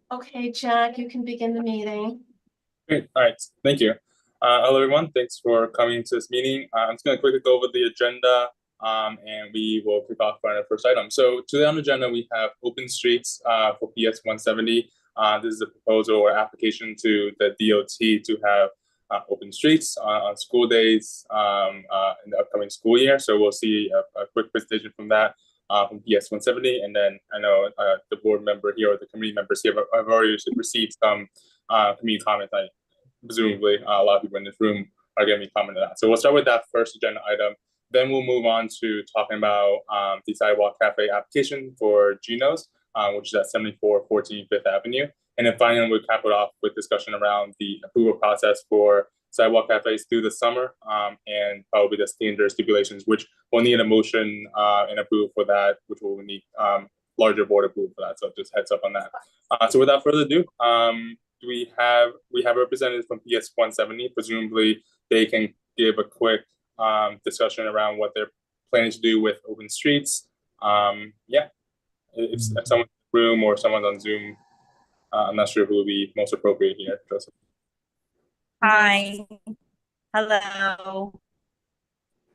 Okay, Jack, you can begin the meeting. Great. All right. Thank you. Hello, everyone. Thanks for coming to this meeting. I'm just going to quickly go over the agenda, and we will kick off on our first item. So today on the agenda, we have open streets for PS 170. This is a proposal or application to the DOT to have open streets on school days in the upcoming school year. So we'll see a quick presentation from that. From PS 170, and then I know the board member here or the committee members here have already received some community comments. Presumably a lot of people in this room are going to be commenting on that. So we'll start with that first agenda item. Then we'll move on to talking about the Sidewalk Cafe application for Geno's, which is at 7414 Fifth Avenue. And then finally, we'll cap it off with discussion around the approval process for sidewalk cafes through the summer, and probably the standard stipulations, which will need a motion and approval for that, which will need larger board approval for that. So just heads up on that. So without further ado, we have representatives from PS 170. Presumably, they can give a quick discussion around what they're planning to do with open streets. Yeah, if someone's in the room or someone's on Zoom, I'm not sure who would be most appropriate here. Joseph. Hi. Hello.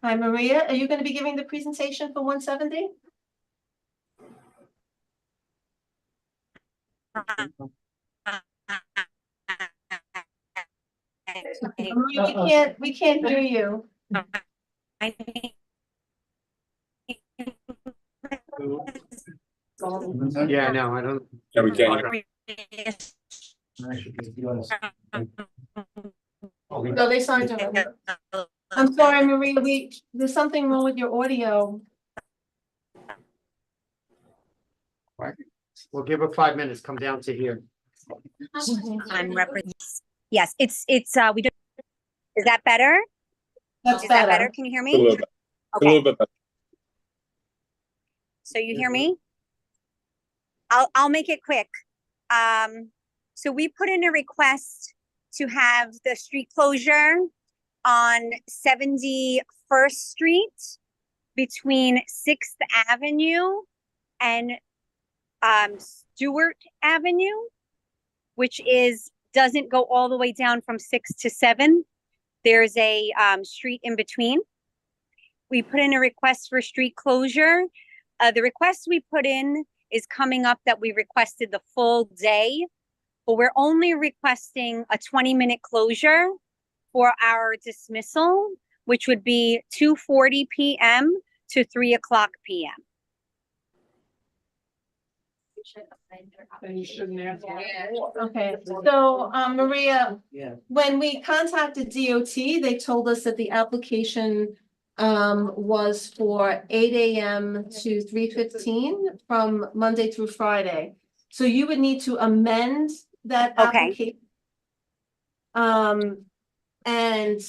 Hi, Maria. Are you going to be giving the presentation for 170? Maria, we can't hear you. Yeah, no, I don't. Yeah, we can. No, they signed it. I'm sorry, Maria. There's something wrong with your audio. Right. We'll give her 5 minutes. Come down to here. I'm representing. Yes, it's we don't. Is that better? That's Is better. that better? Can you hear me? A little bit. Okay. A little bit better. So you hear me? I'll make it quick. So we put in a request to have the street closure on 71st Street between 6th Avenue and Stewart Avenue, which doesn't go all the way down from 6 to 7. There's a street in between. We put in a request for street closure. The request we put in is coming up that we requested the full day, but we're only requesting a 20-minute closure for our dismissal, which would be 2:40 p.m. to 3 o'clock p.m. Okay, so Maria, when we contacted DOT, they told us that the application was for 8 a.m. to 3:15 from Monday through Friday. So you would need to amend that application and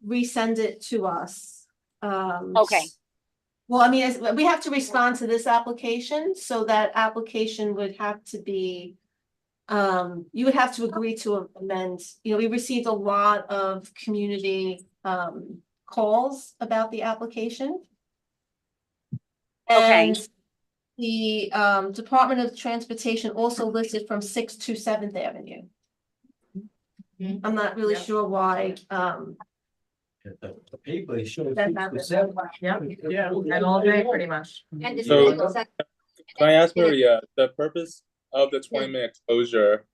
resend it to us. Okay. Well, I mean, we have to respond to this application, so that application would have to be, you would have to agree to amend. You know, we received a lot of community calls about the application. Okay. And the Department of Transportation also listed from 6th to 7th Avenue. I'm not really sure why. The paper shows That 6%. Yeah, and all day pretty much. And So, can I ask Maria, the purpose of the 20-minute closure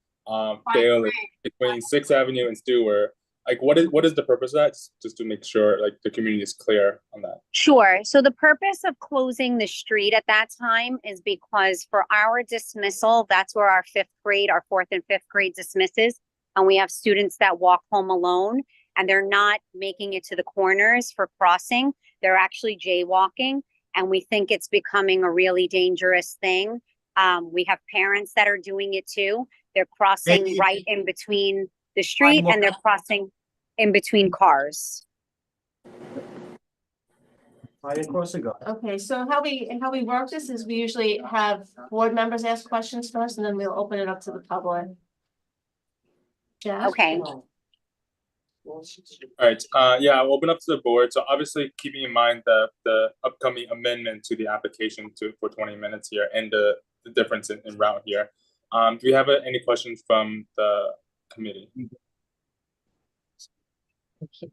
daily between 6th Avenue and Stewart, like what is the purpose of that? Just to make sure like the community is clear on that. Sure. So the purpose of closing the street at that time is because for our dismissal, that's where our 4th and 5th grade dismisses. And we have students that walk home alone and they're not making it to the corners for crossing. They're actually jaywalking. And we think it's becoming a really dangerous thing. We have parents that are doing it too. They're crossing right in between the street and they're crossing in between cars. Right across the gut. Okay, so how we work this is we usually have board members ask questions first, and then we'll open it up to the public. Yeah. Okay. All right, yeah, I'll open up to the board. So obviously keeping in mind the upcoming amendment to the application for 20 minutes here and the difference in route here. Do we have any questions from the committee?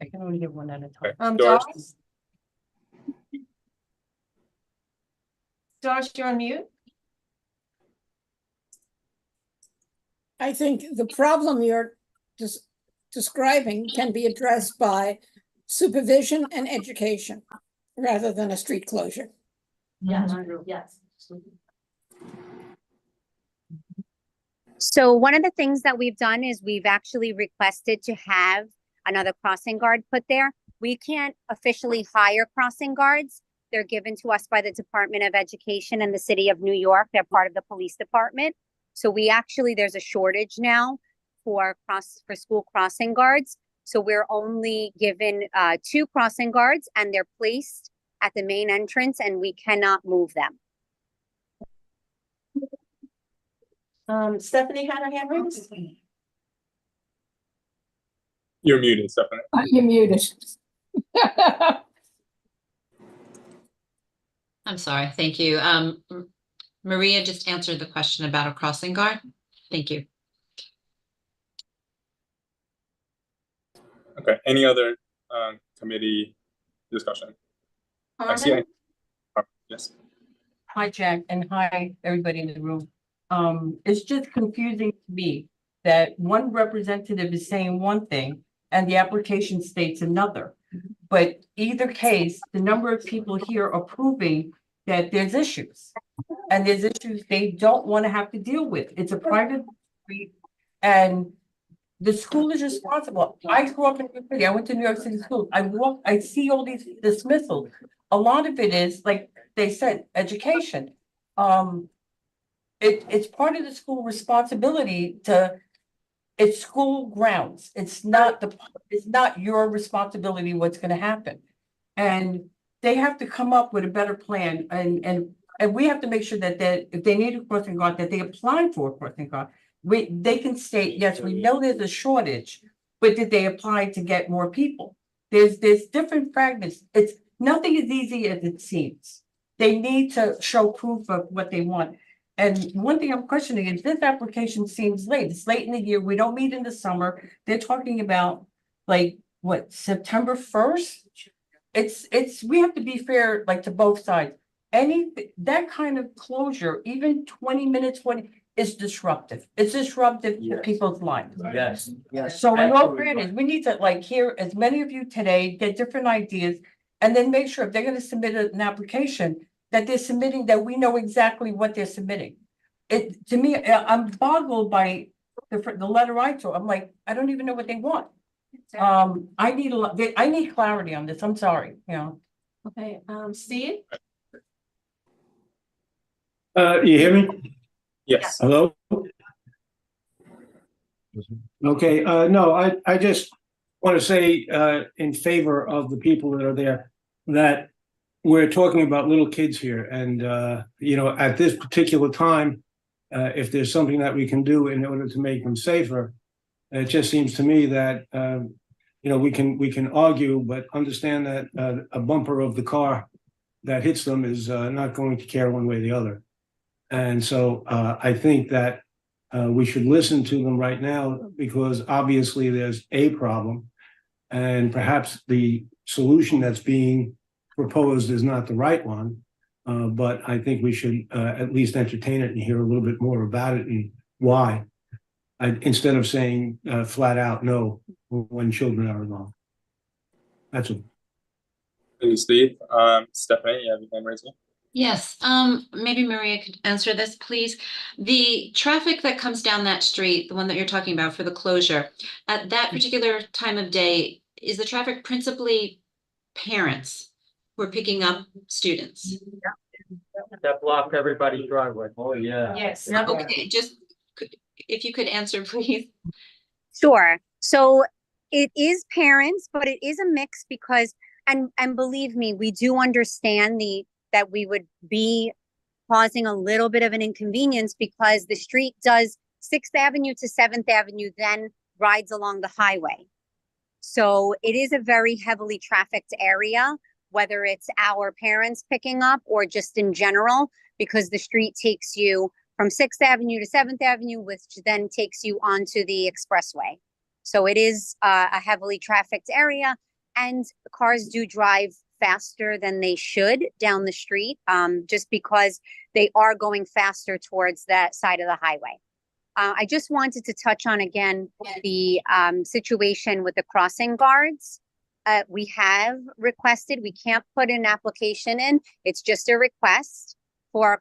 I can only give one at a Okay, time. Doris? Doris, you're on mute. I think the problem you're describing can be addressed by supervision and education rather than a street closure. Yes, yes. So one of the things that we've done is we've actually requested to have another crossing guard put there. We can't officially hire crossing guards. They're given to us by the Department of Education and the City of New York. They're part of the police department. So there's a shortage now for school crossing guards. So we're only given 2 crossing guards, and they're placed at the main entrance, and we cannot move them. Stephanie had her hand raised. You're muted, Stephanie. You're muted. I'm sorry, thank you. Maria just answered the question about a crossing guard. Thank you. Okay, any other committee discussion? I see. Yes. Hi, Jack, and hi, everybody in the room. It's just confusing to me that one representative is saying one thing and the application states another. But either case, the number of people here are proving that there's issues. And there's issues they don't want to have to deal with. It's a private street, and the school is responsible. I grew up in New York City. I went to New York City schools. I see all these dismissals. A lot of it is, like they said, education. It's part of the school responsibility it's school grounds. It's not your responsibility what's gonna happen. And they have to come up with a better plan, and we have to make sure that if they need a crossing guard, that they apply for a crossing guard. They can state, yes, we know there's a shortage, but did they apply to get more people? There's different fragments. Nothing as easy as it seems. They need to show proof of what they want. And one thing I'm questioning is this application seems late. It's late in the year. We don't meet in the summer. They're talking about like what, September 1st? We have to be fair, like, to both sides. That kind of closure, even 20 minutes, is disruptive. It's disruptive to people's lives. Yes. Yes. So in all fairness, we need to hear as many of you today, get different ideas, and then make sure if they're gonna submit an application, that they're submitting, that we know exactly what they're submitting. To me, I'm boggled by the letter I saw. I'm like, I don't even know what they want. I need clarity on this. I'm sorry, Okay, Steve? You hear me? Yes. Hello? Okay, no, I just want to say in favor of the people that are there, that we're talking about little kids here, and at this particular time, if there's something that we can do in order to make them safer, it just seems to me that we can argue, but understand that a bumper of the car that hits them is not going to care one way or the other. And so I think that we should listen to them right now, because obviously there's a problem, and perhaps the solution that's being proposed is not the right one. But I think we should at least entertain it and hear a little bit more about it and why, instead of saying flat out no when children are involved. That's it. Thank you, Steve. Stephanie, you have your hand raised? Yes, maybe Maria could answer this, please. The traffic that comes down that street, the one that you're talking about for the closure, at that particular time of day, is the traffic principally parents who are picking up students? That blocked everybody's driveway. Oh, yeah. yes. Okay, just if you could answer, please. Sure. So it is parents, but it is a mix because And believe me, we do understand that we would be causing a little bit of an inconvenience because the street does 6th Avenue to 7th Avenue, then rides along the highway. So it is a very heavily trafficked area, whether it's our parents picking up or just in general, because the street takes you from 6th Avenue to 7th Avenue, which then takes you onto the expressway. So it is a heavily trafficked area, and cars do drive faster than they should down the street, just because they are going faster towards that side of the highway. I just wanted to touch on again the situation with the crossing guards. We have requested, we can't put an application in, it's just a request for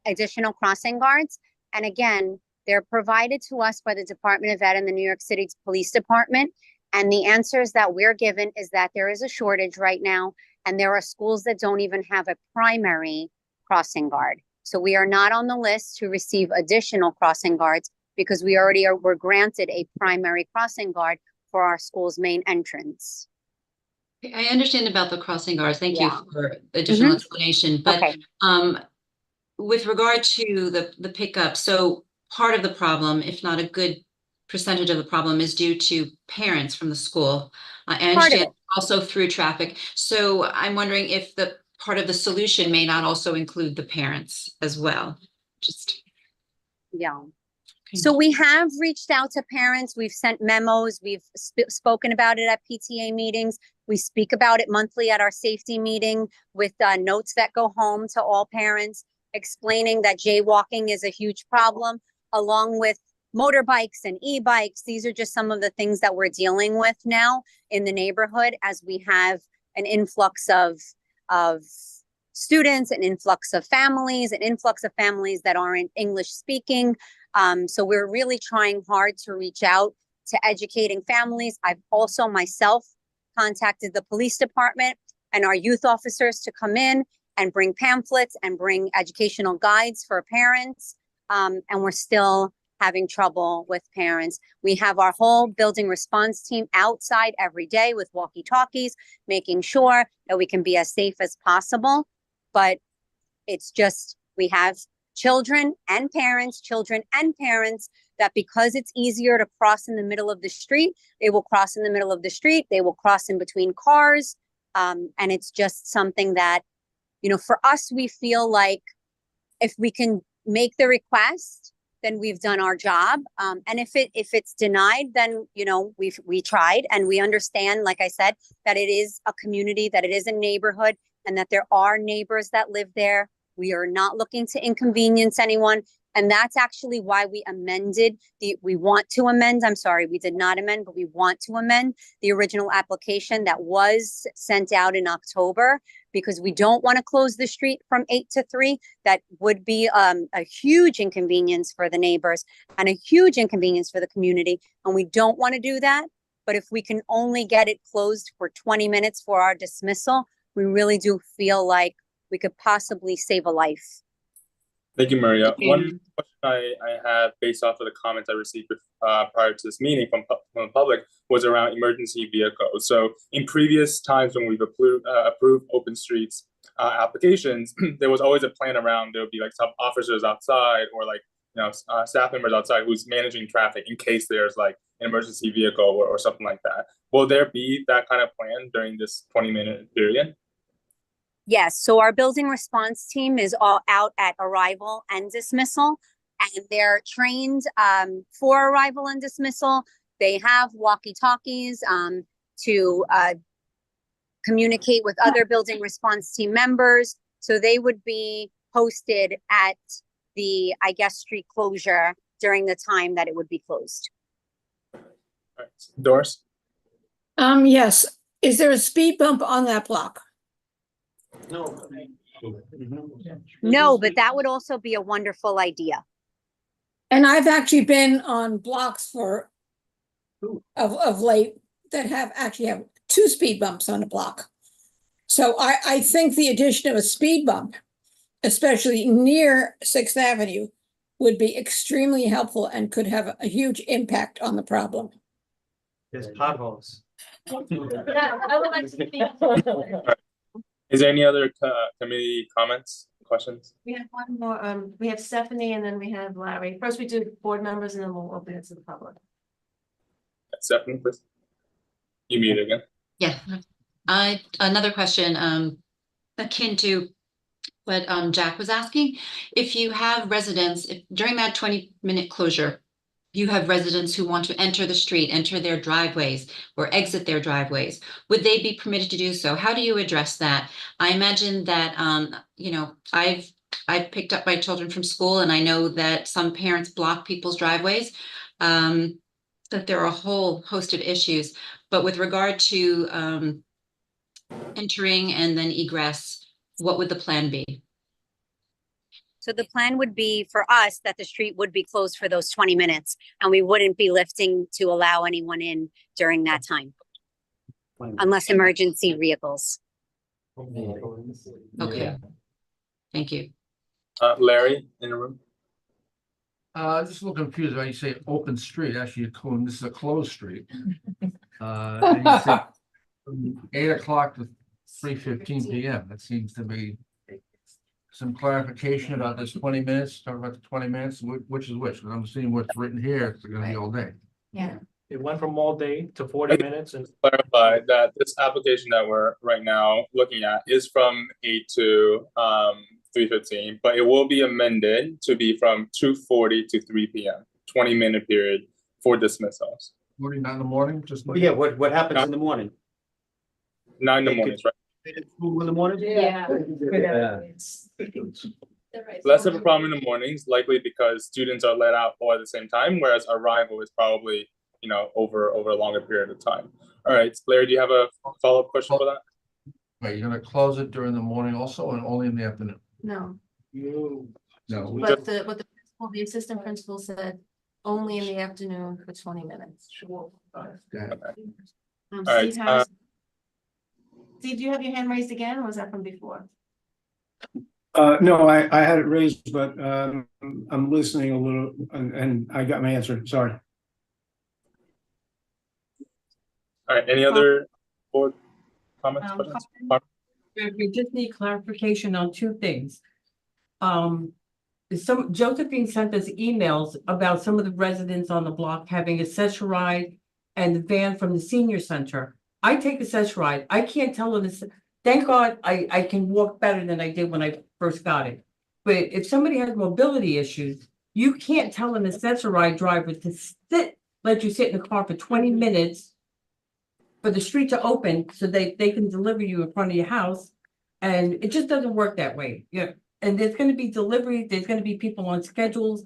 additional crossing guards. And again, they're provided to us by the Department of Ed and the New York City Police Department. And the answers that we're given is that there is a shortage right now, and there are schools that don't even have a primary crossing guard. So we are not on the list to receive additional crossing guards because we already were granted a primary crossing guard for our school's main entrance. I understand about the crossing guards. Thank Yeah. you for additional Mhm. explanation. But Okay. with regard to the pickup, so part of the problem, if not a good percentage of the problem, is due to parents from the school. I Part of understand it. also through traffic. So I'm wondering if the part of the solution may not also include the parents as well. Just Yeah. So we have reached out to parents. We've sent memos. We've spoken about it at PTA meetings. We speak about it monthly at our safety meeting with notes that go home to all parents, explaining that jaywalking is a huge problem, along with motorbikes and e-bikes. These are just some of the things that we're dealing with now in the neighborhood as we have an influx of students, an influx of families that aren't English speaking. So we're really trying hard to reach out to educating families. I've also myself contacted the police department and our youth officers to come in and bring pamphlets and bring educational guides for parents. And we're still having trouble with parents. We have our whole building response team outside every day with walkie-talkies, making sure that we can be as safe as possible. But it's just, we have children and parents that because it's easier to cross in the middle of the street, they will cross in the middle of the street, they will cross in between cars. And it's just something that, you know, for us, we feel like if we can make the request, then we've done our job. And if it's denied, then, you know, we tried, and we understand, like I said, that it is a community, that it is a neighborhood, and that there are neighbors that live there. We are not looking to inconvenience anyone. And that's actually why we want to amend, I'm sorry, we did not amend, but we want to amend the original application that was sent out in October, because we don't want to close the street from 8 to 3. That would be a huge inconvenience for the neighbors and a huge inconvenience for the community. And we don't want to do that. But if we can only get it closed for 20 minutes for our dismissal, we really do feel like we could possibly save a life. Thank you, Maria. One question I have based off of the comments I received prior to this meeting from the public was around emergency vehicles. So in previous times when we've approved open streets applications, there was always a plan around, there would be like some officers outside or like, you know, staff members outside who's managing traffic in case there's like an emergency vehicle or something like that. Will there be that kind of plan during this 20-minute period? Yes, so our building response team is all out at arrival and dismissal, and they're trained for arrival and dismissal. They have walkie-talkies to communicate with other building response team members. So they would be posted at the, I guess, street closure during the time that it would be closed. All right. Doris? Yes. Is there a speed bump on that block? No, but that would also be a wonderful idea. And I've actually been on blocks of late that actually have 2 speed bumps on a block. So I think the addition of a speed bump, especially near 6th Avenue, would be extremely helpful and could have a huge impact on the problem. There's potholes. Yeah, I would like to speak. Is there any other committee comments, questions? We have one more, we have Stephanie and then we have Larry. First we do board members and then we'll open it to the public. Stephanie, please. You mute again. Yeah, another question, akin to what Jack was asking. If you have residents, if during that 20-minute closure, you have residents who want to enter the street, enter their driveways or exit their driveways, would they be permitted to do so? How do you address that? I imagine that, you know, I've picked up my children from school and I know that some parents block people's driveways, that there are a whole host of issues, but with regard to entering and then egress, what would the plan be? So the plan would be for us that the street would be closed for those 20 minutes and we wouldn't be lifting to allow anyone in during that time. Unless emergency vehicles. Okay. Thank you. Larry, in the room? Just a little confused when you say open street, actually, this is a closed street. And you say from 8 o'clock to 3:15 p.m. That seems to be some clarification about this 20 minutes, talk about the 20 minutes, which is which, because I'm seeing what's written here, it's gonna be all day. Yeah. It went from all day to 40 minutes and Clarify that this application that we're right now looking at is from 8 to 3:15, but it will be amended to be from 2:40 to 3 p.m. 20-minute period for dismissals. Morning, not in the morning, just. yeah, what happens in the morning? 9 in the They mornings, right? School in the morning? Yeah. Less of a problem in the mornings, likely because students are let out all at the same time, whereas arrival is probably, you know, over a longer period of time. All right, Larry, do you have a follow-up question for that? Right, you're gonna close it during the morning also and only in the afternoon? No, No. but what the principal, the assistant principal said, only in the afternoon for 20 minutes. All right, Steve, do you have your hand raised again, or was that from before? No, I had it raised, but I'm listening a little and I got my answer. Sorry. All right, any other board comments, questions? We just need clarification on two things. Josephine sent us emails about some of the residents on the block having a session ride and the van from the senior center. I take a session ride. I can't tell them this. Thank God I can walk better than I did when I first got it. But if somebody has mobility issues, you can't tell an accessory ride driver to let you sit in the car for 20 minutes for the street to open so they can deliver you in front of your house. And it just doesn't work that way. Yeah. And there's going to be delivery. There's going to be people on schedules.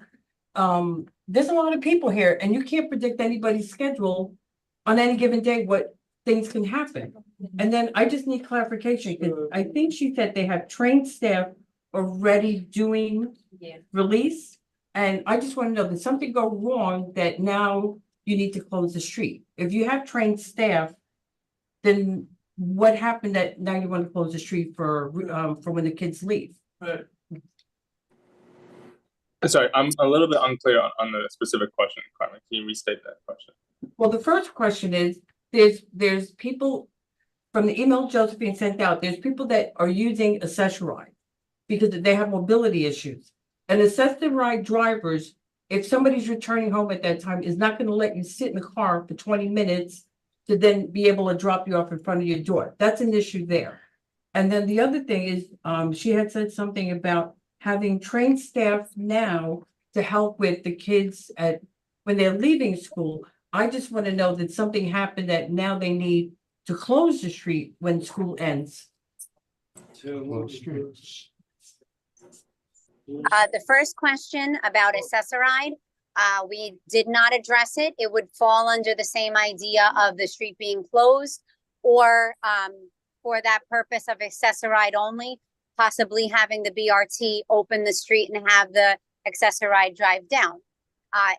There's a lot of people here and you can't predict anybody's schedule on any given day, what things can happen. And then I just need clarification because I think she said they have trained staff already doing release. And I just want to know, did something go wrong that now you need to close the street? If you have trained staff, then what happened that now you want to close the street for when the kids leave? Sorry, I'm a little bit unclear on the specific question, Carmen. Can you restate that question? Well, the first question is, there's people from the email Josephine sent out, there's people that are using accessory ride because they have mobility issues. And accessory ride drivers, if somebody's returning home at that time, is not going to let you sit in the car for 20 minutes to then be able to drop you off in front of your door. That's an issue there. And then the other thing is, she had said something about having trained staff now to help with the kids when they're leaving school. I just want to know that something happened that now they need to close the street when school ends. The first question about accessoride, we did not address it. It would fall under the same idea of the street being closed or for that purpose of accessoride only, possibly having the BRT open the street and have the accessoride drive down.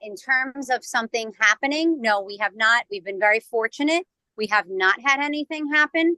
In terms of something happening, no, we have not. We've been very fortunate. We have not had anything happen.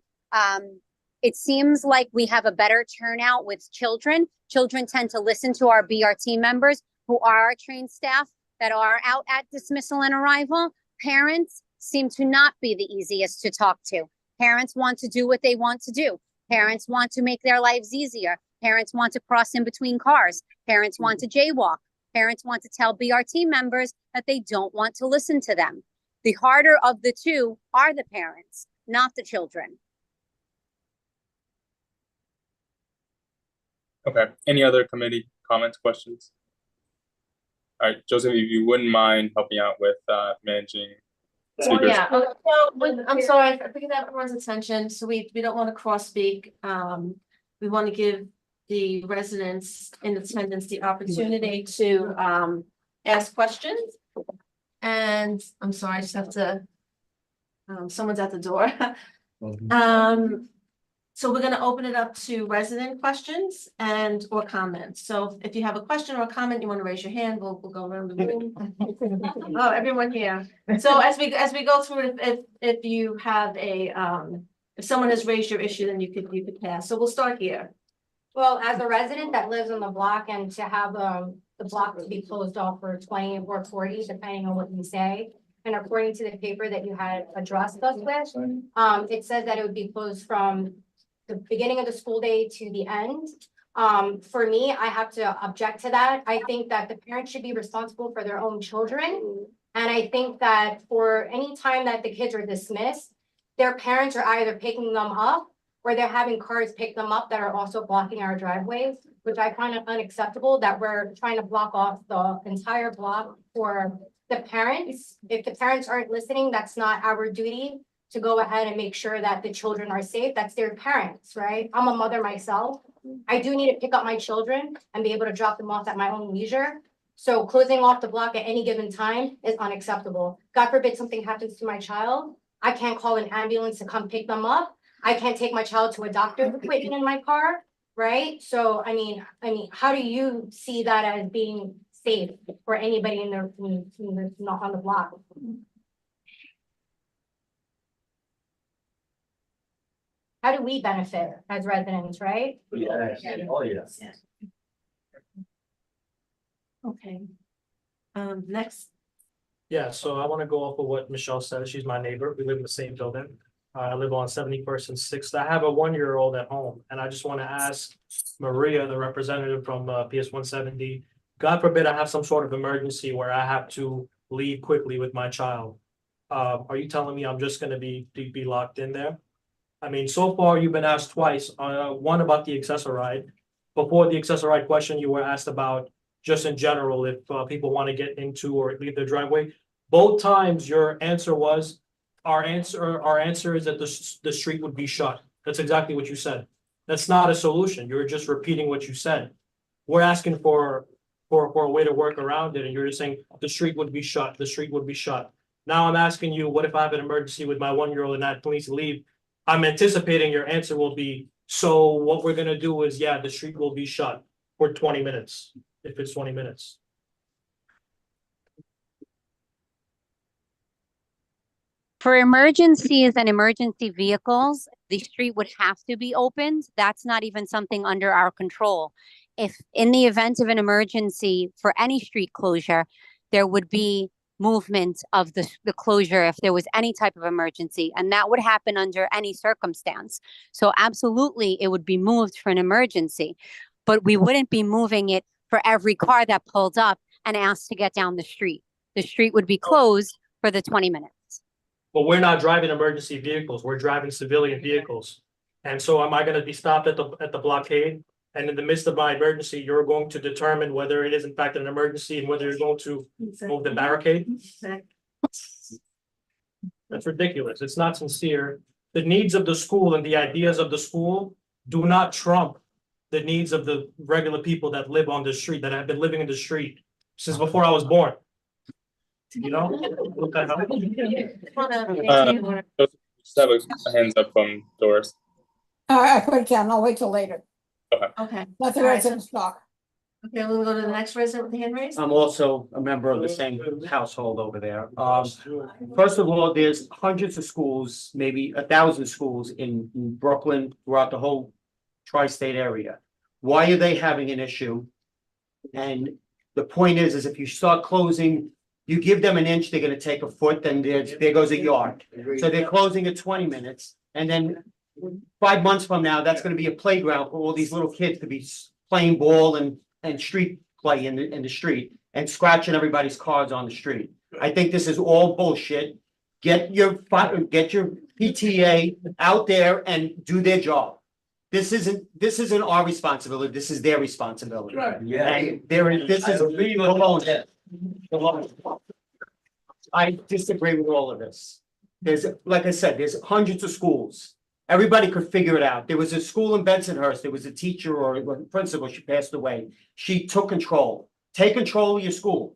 It seems like we have a better turnout with children. Children tend to listen to our BRT members who are our trained staff that are out at dismissal and arrival. Parents seem to not be the easiest to talk to. Parents want to do what they want to do. Parents want to make their lives easier. Parents want to cross in between cars. Parents want to jaywalk. Parents want to tell BRT members that they don't want to listen to them. The harder of the two are the parents, not the children. Okay, any other committee comments, questions? All right, Joseph, if you wouldn't mind helping out with managing Oh, speakers. yeah, I'm sorry, I think that everyone's attention, so we don't want to cross speak. We want to give the residents in attendance the opportunity to ask questions. And I'm sorry, I just have to, someone's at the door. So we're gonna open it up to resident questions and or comments. So if you have a question or a comment, you want to raise your hand, we'll go around the room. Oh, everyone here. So as we go through it, if you have a if someone has raised your issue, then you could pass. So we'll start here. Well, as a resident that lives on the block and to have the block to be closed off for 20 or 40, depending on what you say. And according to the paper that you had addressed us with, it said that it would be closed from the beginning of the school day to the end. For me, I have to object to that. I think that the parents should be responsible for their own children. And I think that for any time that the kids are dismissed, their parents are either picking them up or they're having cars pick them up that are also blocking our driveways, which I find unacceptable that we're trying to block off the entire block for the parents. If the parents aren't listening, that's not our duty to go ahead and make sure that the children are safe. That's their parents, right? I'm a mother myself. I do need to pick up my children and be able to drop them off at my own leisure. So closing off the block at any given time is unacceptable. God forbid something happens to my child. I can't call an ambulance to come pick them up. I can't take my child to a doctor's appointment in my car, right? So, I mean, how do you see that as being safe for anybody in the not on the block? How do we benefit as residents, right? Yes. Oh, yes. Okay. Next. Yeah, so I want to go off of what Michelle said. She's my neighbor. We live in the same building. I live on 71st and 6th. I have a 1-year-old at home, and I just want to ask Maria, the representative from PS 170, God forbid I have some sort of emergency where I have to leave quickly with my child. Are you telling me I'm just going to be locked in there? I mean, so far you've been asked twice, one about the accessoride. Before the accessoride question, you were asked about just in general, if people want to get into or leave their driveway. Both times your answer was, our answer is that the street would be shut. That's exactly what you said. That's not a solution. You're just repeating what you said. We're asking for a way to work around it, and you're just saying the street would be shut, the street would be shut. Now I'm asking you, what if I have an emergency with my 1-year-old and I need to leave? I'm anticipating your answer will be, so what we're gonna do is, yeah, the street will be shut for 20 minutes, if it's 20 minutes. For emergencies and emergency vehicles, the street would have to be opened. That's not even something under our control. If in the event of an emergency for any street closure, there would be movement of the closure if there was any type of emergency, and that would happen under any circumstance. So absolutely, it would be moved for an emergency, but we wouldn't be moving it for every car that pulled up and asked to get down the street. The street would be closed for the 20 minutes. But we're not driving emergency vehicles, we're driving civilian vehicles. And so am I gonna be stopped at the blockade? And in the midst of my emergency, you're going to determine whether it is in fact an emergency and whether you're going to move the barricade? That's ridiculous. It's not sincere. The needs of the school and the ideas of the school do not trump the needs of the regular people that live on the street, that have been living in the street since before I was born. You know? What the hell? Just have a hands up from Doris. I put it down, I'll wait till later. Okay. Let the All right, residents talk. Okay, we'll go to the next resident with the hand raised. I'm also a member of the same household over there. First of all, there's hundreds of schools, maybe 1,000 schools in Brooklyn, throughout the whole tri-state area. Why are they having an issue? And the point is if you start closing You give them an inch, they're gonna take a foot, then there goes a yard. So they're closing at 20 minutes, and then 5 months from now, that's gonna be a playground for all these little kids to be playing ball and street play in the street and scratching everybody's cars on the street. I think this is all bullshit. Get your PTA out there and do their job. This isn't our responsibility, this is their responsibility. And this is alone. I disagree with all of this. There's, like I said, there's hundreds of schools. Everybody could figure it out. There was a school in Bensonhurst, there was a teacher or a principal, she passed away. She took control. Take control of your school.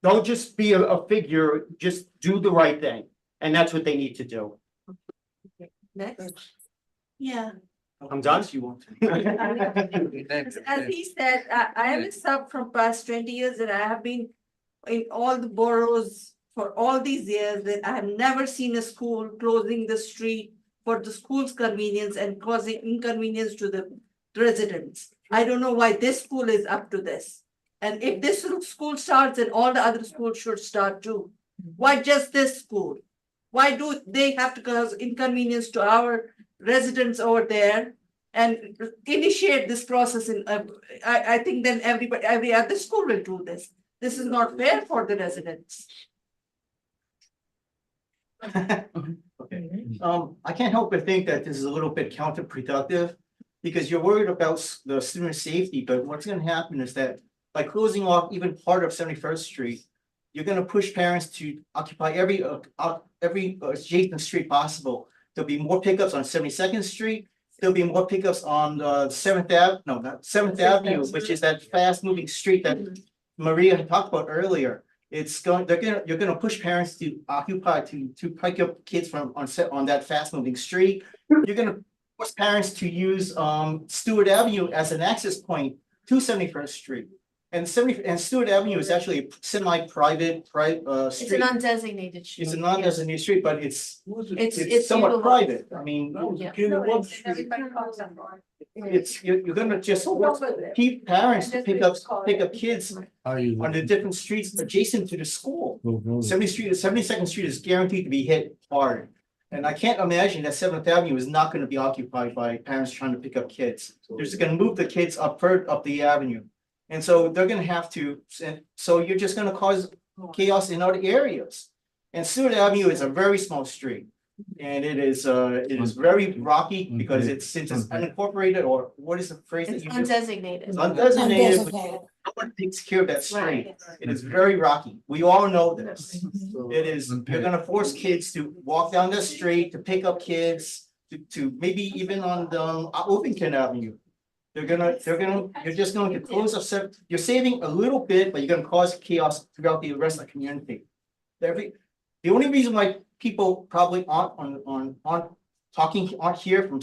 Don't just be a figure, just do the right thing. And that's what they need to do. Next. Yeah. I'm done. You want As he said, I am a sub from past 20 years and I have been in all the boroughs for all these years that I have never seen a school closing the street for the school's convenience and causing inconvenience to the residents. I don't know why this school is up to this. And if this school starts, then all the other schools should start too. Why just this school? Why do they have to cause inconvenience to our residents over there and initiate this process in, I think then every other school will do this. This is not fair for the residents. Okay, I can't help but think that this is a little bit counterproductive because you're worried about the student safety, but what's gonna happen is that by closing off even part of 71st Street, you're gonna push parents to occupy every adjacent street possible. There'll be more pickups on 72nd Street. There'll be more pickups on 7th Ave, no, not 7th Avenue, which is that fast moving street that Maria had talked about earlier. You're gonna push parents to occupy, to pick up kids on that fast moving street. You're gonna force parents to use Stewart Avenue as an access point to 71st Street. And Stewart Avenue is actually a semi-private street. It's an undesignated street. It's a non-designated street, but it's It's somewhat usable. private. I mean, Yeah. you're gonna just keep parents to pick up kids Are you? on the different streets adjacent to the school. 72nd Street is guaranteed to be hit hard. And I can't imagine that 7th Avenue is not gonna be occupied by parents trying to pick up kids. They're just gonna move the kids up the avenue. And so they're gonna have to, so you're just gonna cause chaos in other areas. And Stewart Avenue is a very small street. And it is very rocky because since it's unincorporated, or what is the phrase that It's you use? undesignated. It's undesignated, but Undesignated. no one takes care of that street. Right. It is very rocky. We all know this. It is, Okay. you're gonna force kids to walk down the street, to pick up kids, to maybe even on the Ovington Avenue. You're just going to close up, you're saving a little bit, but you're gonna cause chaos throughout the rest of the community. The only reason why people probably aren't here from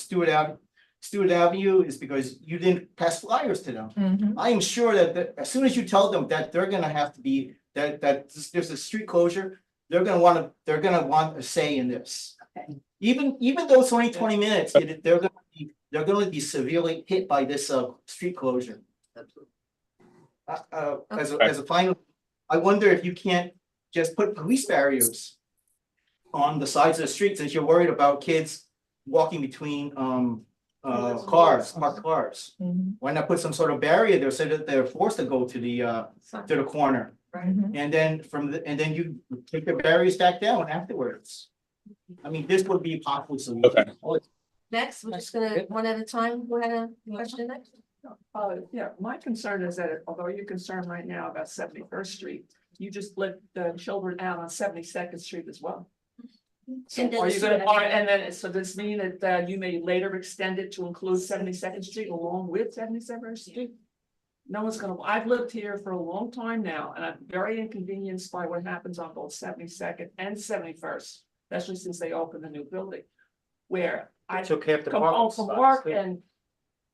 Stewart Avenue is because you didn't pass flyers to them. I am sure that as soon as you tell them that they're gonna have to be, that there's a street closure, they're gonna want a say in this. Even though it's only 20 minutes, they're gonna be severely hit by this street closure. As a final, I wonder if you can't just put police barriers on the sides of the street, since you're worried about kids walking between parked cars. Why not put some sort of barrier there so that they're forced to go to the corner? And then you take the barriers back down afterwards. I mean, this would be a possible solution. Okay. Next, we're just gonna, one at a time, go ahead and question next. Yeah, my concern is that although you're concerned right now about 71st Street, you just let the children out on 72nd Street as well. So And then are you the gonna, and then, so does this mean that you may later extend it to include 72nd Street along with 77th Street? No one's gonna, I've lived here for a long time now, and I'm very inconvenienced by what happens on both 72nd and 71st, especially since they opened the new building. Where I Took half the come home parking from spots, work yeah. and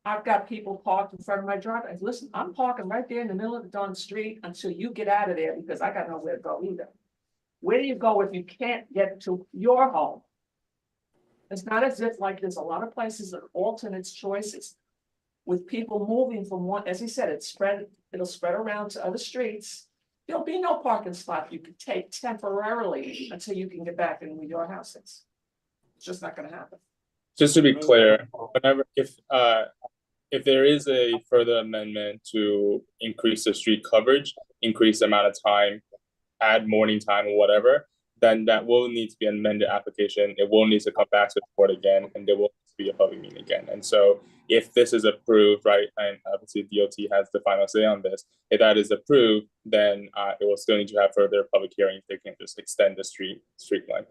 I've got people parked in front of my driveway. Listen, I'm parking right there in the middle of the darn street until you get out of there because I got nowhere to go either. Where do you go if you can't get to your home? It's not as if like there's a lot of places that alternate choices with people moving from one, as he said, it'll spread around to other streets. there'll be no parking spot you could take temporarily until you can get back in with your houses. It's just not gonna happen. Just to be clear, whenever if there is a further amendment to increase the street coverage, increase the amount of time, add morning time or whatever, then that will need to be an amended application. It will need to come back to the board again, and there will need to be a public meeting again. And so if this is approved, right, and obviously DOT has the final say on this, if that is approved, then it will still need to have further public hearings. They can just extend the street length.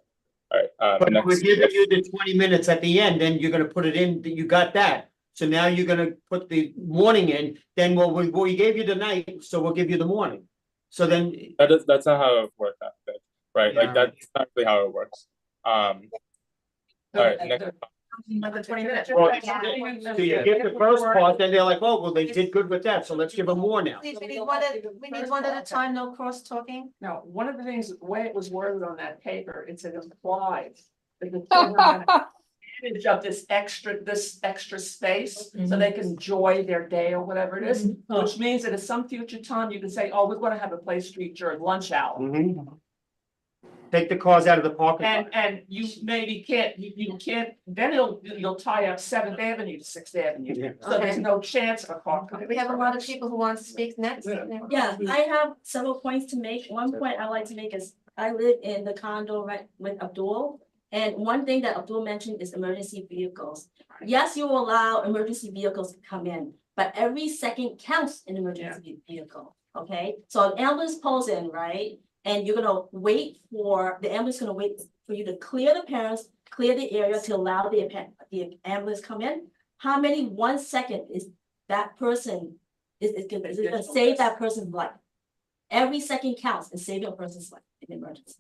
All right. But next. we're giving you the 20 minutes at the end, then you're gonna put it in, you got that. So now you're gonna put the morning in, then we gave you the night, so we'll give you the morning. So then, That's not how it works, I think, right? Like that's not really how it works. All right, next. Another 20 minutes. well, so you get the first part, then they're like, oh, well, they did good with that, so let's give them more now. Please, we need one at a time, no cross talking. No, one of the things, the way it was worded on that paper, it said implied. That the advantage of this extra space, so they can enjoy their day or whatever it is. Which means that at some future time, you can say, oh, we're gonna have a play street during lunch hour. Take the cars out of the parking lot. And you maybe can't, you can't, then you'll tie up 7th Avenue to 6th Avenue. Yeah. So there's no chance of a car coming. We have a lot of people who want to speak next. Yeah, I have several points to make. One point I like to make is I live in the condo right with Abdul. And one thing that Abdul mentioned is emergency vehicles. Yes, you will allow emergency vehicles to come in, but every second counts in emergency vehicle, okay? So an ambulance pulls in, right? And you're gonna wait for, the ambulance is gonna wait for you to clear the parents, clear the area to allow the ambulance come in. How many 1 second is that person, is gonna save that person's life? Every second counts in saving a person's life in emergency.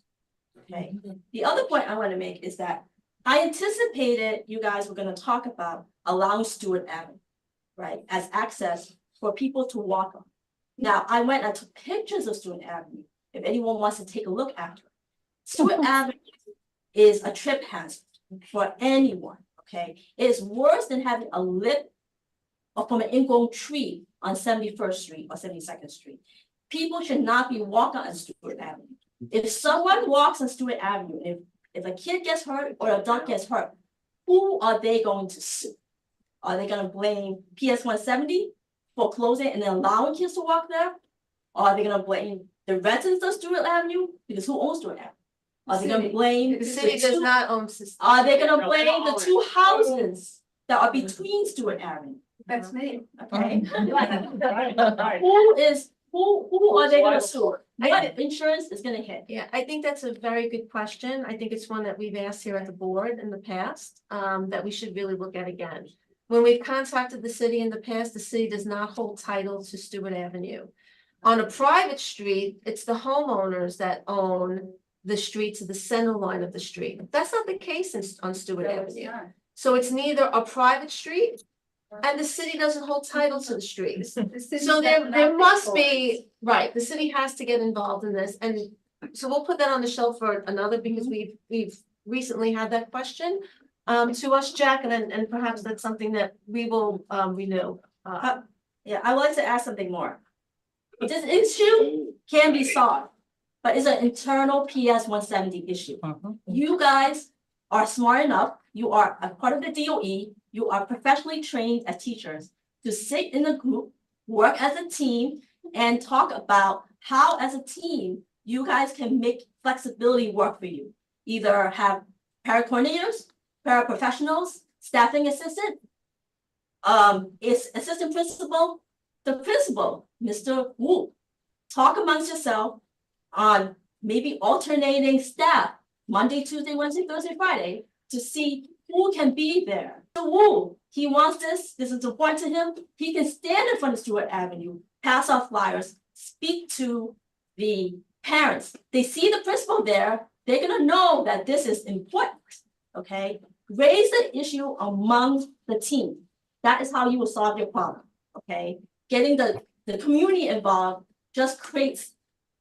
Okay, the other point I want to make is that I anticipated you guys were going to talk about allowing Stewart Avenue, right, as access for people to walk on. Now, I went and took pictures of Stewart Avenue, if anyone wants to take a look after it. Stewart Avenue is a trip hazard for anyone, okay? It is worse than having a lip from an ingrown tree on 71st Street or 72nd Street. People should not be walking on Stewart Avenue. If someone walks on Stewart Avenue, if a kid gets hurt or an adult gets hurt, who are they going to sue? Are they going to blame PS 170 for closing and then allowing kids to walk there? Or are they going to blame the residents of Stewart Avenue? Because who owns Stewart Avenue? Are they going to blame The city does not own. Are they going to blame the two houses that are between Stewart Avenue? That's me. Okay. Who are they gonna sue? What insurance is gonna hit? Yeah, I think that's a very good question. I think it's one that we've asked here at the board in the past, that we should really look at again. When we've contacted the city in the past, the city does not hold title to Stewart Avenue. On a private street, it's the homeowners that own the street to the center line of the street. That's not the case on Stewart Avenue. So it's neither a private street and the city doesn't hold title to the streets. So there must be, right, the city has to get involved in this, and so we'll put that on the shelf for another, because we've recently had that question to us, Jack, and perhaps that's something that we will renew. Yeah, I would like to ask something more. This issue can be solved, but it's an internal PS 170 issue. You guys are smart enough, you are a part of the DOE, you are professionally trained as teachers to sit in a group, work as a team, and talk about how, as a team, you guys can make flexibility work for you. Either have para-coordinators, paraprofessionals, staffing assistant, assistant principal, the principal, Mr. Wu. Talk amongst yourself on maybe alternating staff, Monday, Tuesday, Wednesday, Thursday, Friday, to see who can be there. Mr. Wu, he wants this is important to him. He can stand in front of Stewart Avenue, pass out flyers, speak to the parents. They see the principal there, they're gonna know that this is important, okay? Raise the issue among the team. That is how you will solve your problem, okay? Getting the community involved just creates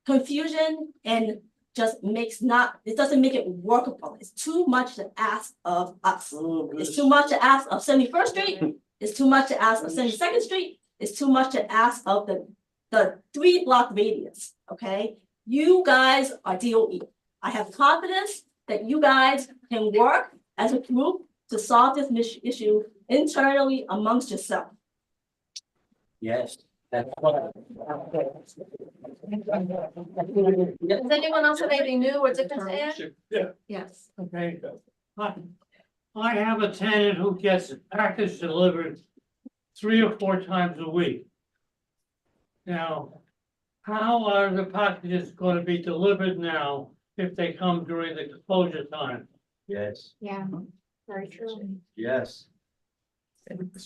confusion and just it doesn't make it workable. It's too much to ask of us. It's too much to ask of 71st Street. It's too much to ask of 72nd Street. It's too much to ask of the the 3 block radius, okay? You guys are DOE. I have confidence that you guys can work as a group to solve this issue internally amongst yourself. Yes. Does anyone else have anything new or different to add? Yeah. Yes. Okay. I have a tenant who gets a package delivered 3 or 4 times a week. Now, how are the packages going to be delivered now if they come during the closure time? Yes. Yeah, very true. Yes.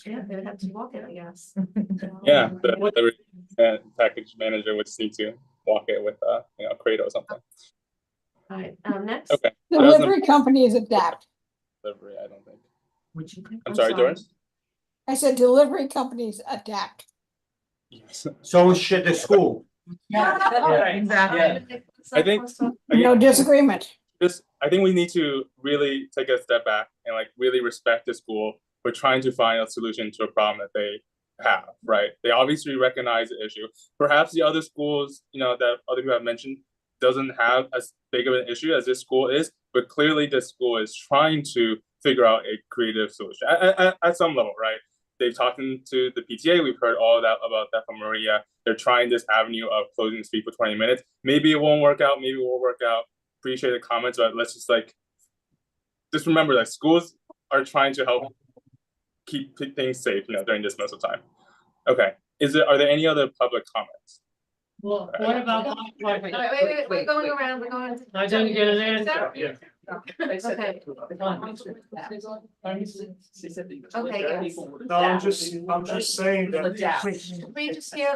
Yeah, they would have to walk it, I guess. Yeah, the package manager would just need to walk it with a crate or something. All right, next. Okay. Delivery companies adapt. Delivery, I don't think. Would you think? I'm sorry, Doris. I said delivery companies adapt. Yes. So should the school. Exactly. I think No disagreement. I think we need to really take a step back and like really respect the school for trying to find a solution to a problem that they have, right? They obviously recognize the issue. Perhaps the other schools, that other people have mentioned, doesn't have as big of an issue as this school is, but clearly this school is trying to figure out a creative solution at some level, right? They've talked to the PTA. We've heard all that about that from Maria. They're trying this avenue of closing the street for 20 minutes. Maybe it won't work out. Maybe it will work out. Appreciate the comments, but let's just remember that schools are trying to help keep things safe, during this most of the time. Okay. Are there any other public comments? Well, what about? Wait, we're going around, I didn't get an answer. Yeah. Okay. Okay, yes. No, I'm just saying that We just hear.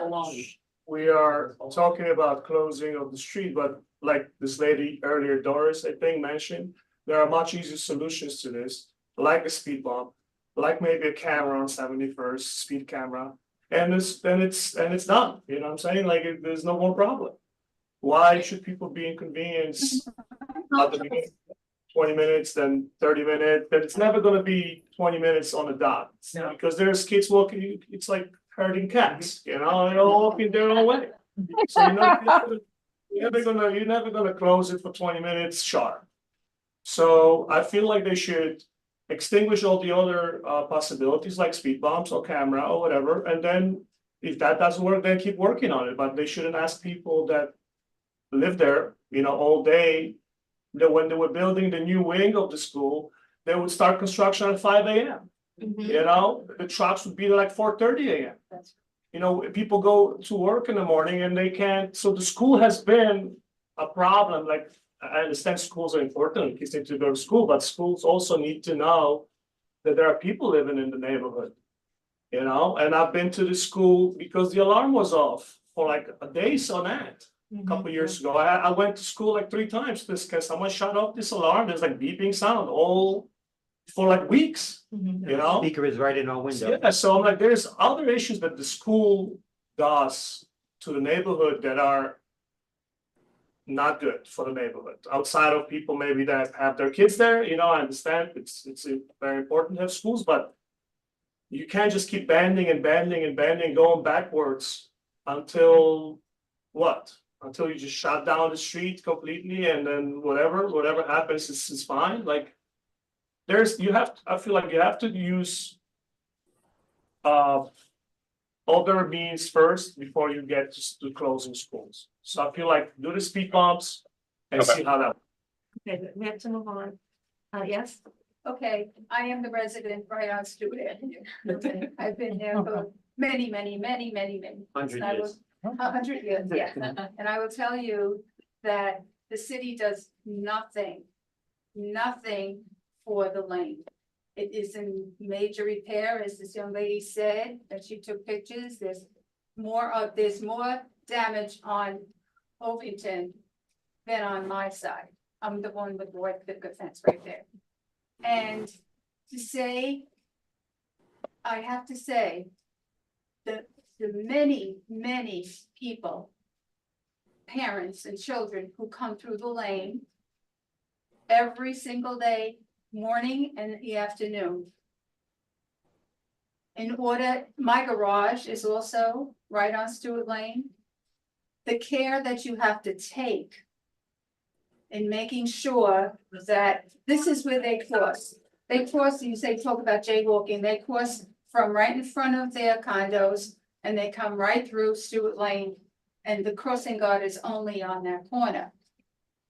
we are talking about closing of the street, but like this lady earlier, Doris, I think mentioned, there are much easier solutions to this, like a speed bump, like maybe a camera on 71st, speed camera, and it's done, you know what I'm saying? Like, there's no more problem. Why should people be inconvenienced at the beginning? 20 minutes, then 30 minutes, then it's never gonna be 20 minutes on the dot. Because there's kids walking, it's like herding cats, they're all walking their own way. So you're never gonna close it for 20 minutes sharp. So I feel like they should extinguish all the other possibilities like speed bumps or camera or whatever, and then if that doesn't work, then keep working on it. But they shouldn't ask people that live there, all day. That when they were building the new wing of the school, they would start construction at 5 a.m. The trucks would be there like 4:30 a.m. People go to work in the morning and they can't. So the school has been a problem. Like, I understand schools are important, kids need to go to school, but schools also need to know that there are people living in the neighborhood. And I've been to the school because the alarm was off for like a day on that. A couple years ago, I went to school like 3 times because someone shut off this alarm. There's like beeping sound all for like weeks. Speaker is right in our window. Yeah, so I'm like, there's other issues that the school does to the neighborhood that are not good for the neighborhood. Outside of people maybe that have their kids there, I understand it's very important to have schools, but you can't just keep banding and banding and banding, going backwards until what? Until you just shut down the street completely, and then whatever happens is fine. Like, I feel like you have to use other means first before you get to closing schools. So I feel like do the speed bumps and see how that works. Okay, we have to move on. Yes? Okay, I am the resident right on Stewart Avenue. Okay. I've been there for many. 100 I years. will- 100 years, yes. And I will tell you that the city does nothing for the lane. It is in major repair, as this young lady said, that she took pictures. There's more damage on Ovington than on my side. I'm the one with the white picket fence right there. And I have to say that the many people, parents and children who come through the lane every single day, morning and the afternoon. My garage is also right on Stewart Lane. the care that you have to take in making sure that this is where they cross. They cross, you say, talk about jaywalking, they cross from right in front of their condos and they come right through Stewart Lane. And the crossing guard is only on that corner.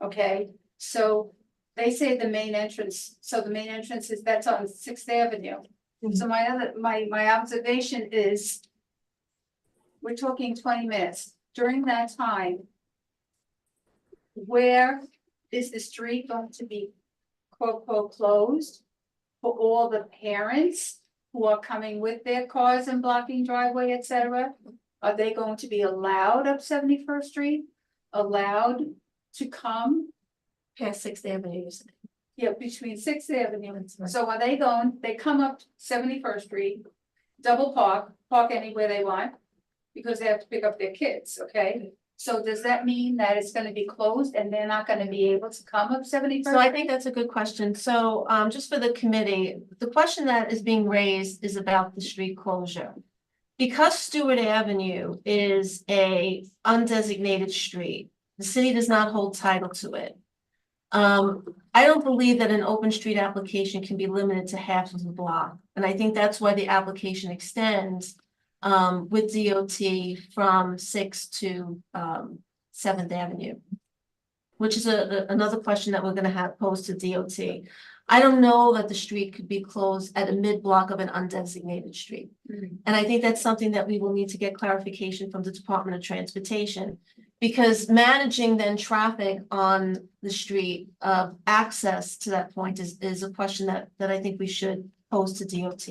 Okay, so they say the main entrance, so the main entrance is, that's on Sixth Avenue. So my observation is, we're talking 20 minutes. During that time, where is the street going to be quote, quote, closed for all the parents who are coming with their cars and blocking driveway, et cetera? Are they going to be allowed up 71st Street? Allowed to come? Past Sixth Avenue, you said. Yeah, between Sixth Avenue and, so are they going, they come up 71st Street, double park anywhere they want, because they have to pick up their kids, okay? So does that mean that it's gonna be closed and they're not gonna be able to come up 71st? So I think that's a good question. So just for the committee, the question that is being raised is about the street closure. Because Stewart Avenue is a undesignated street, the city does not hold title to it. I don't believe that an open street application can be limited to half of the block. And I think that's why the application extends with DOT from 6th to 7th Avenue, which is another question that we're gonna have posed to DOT. I don't know that the street could be closed at a mid-block of an undesignated street. And I think that's something that we will need to get clarification from the Department of Transportation. Because managing then traffic on the street of access to that point is a question that I think we should pose to DOT.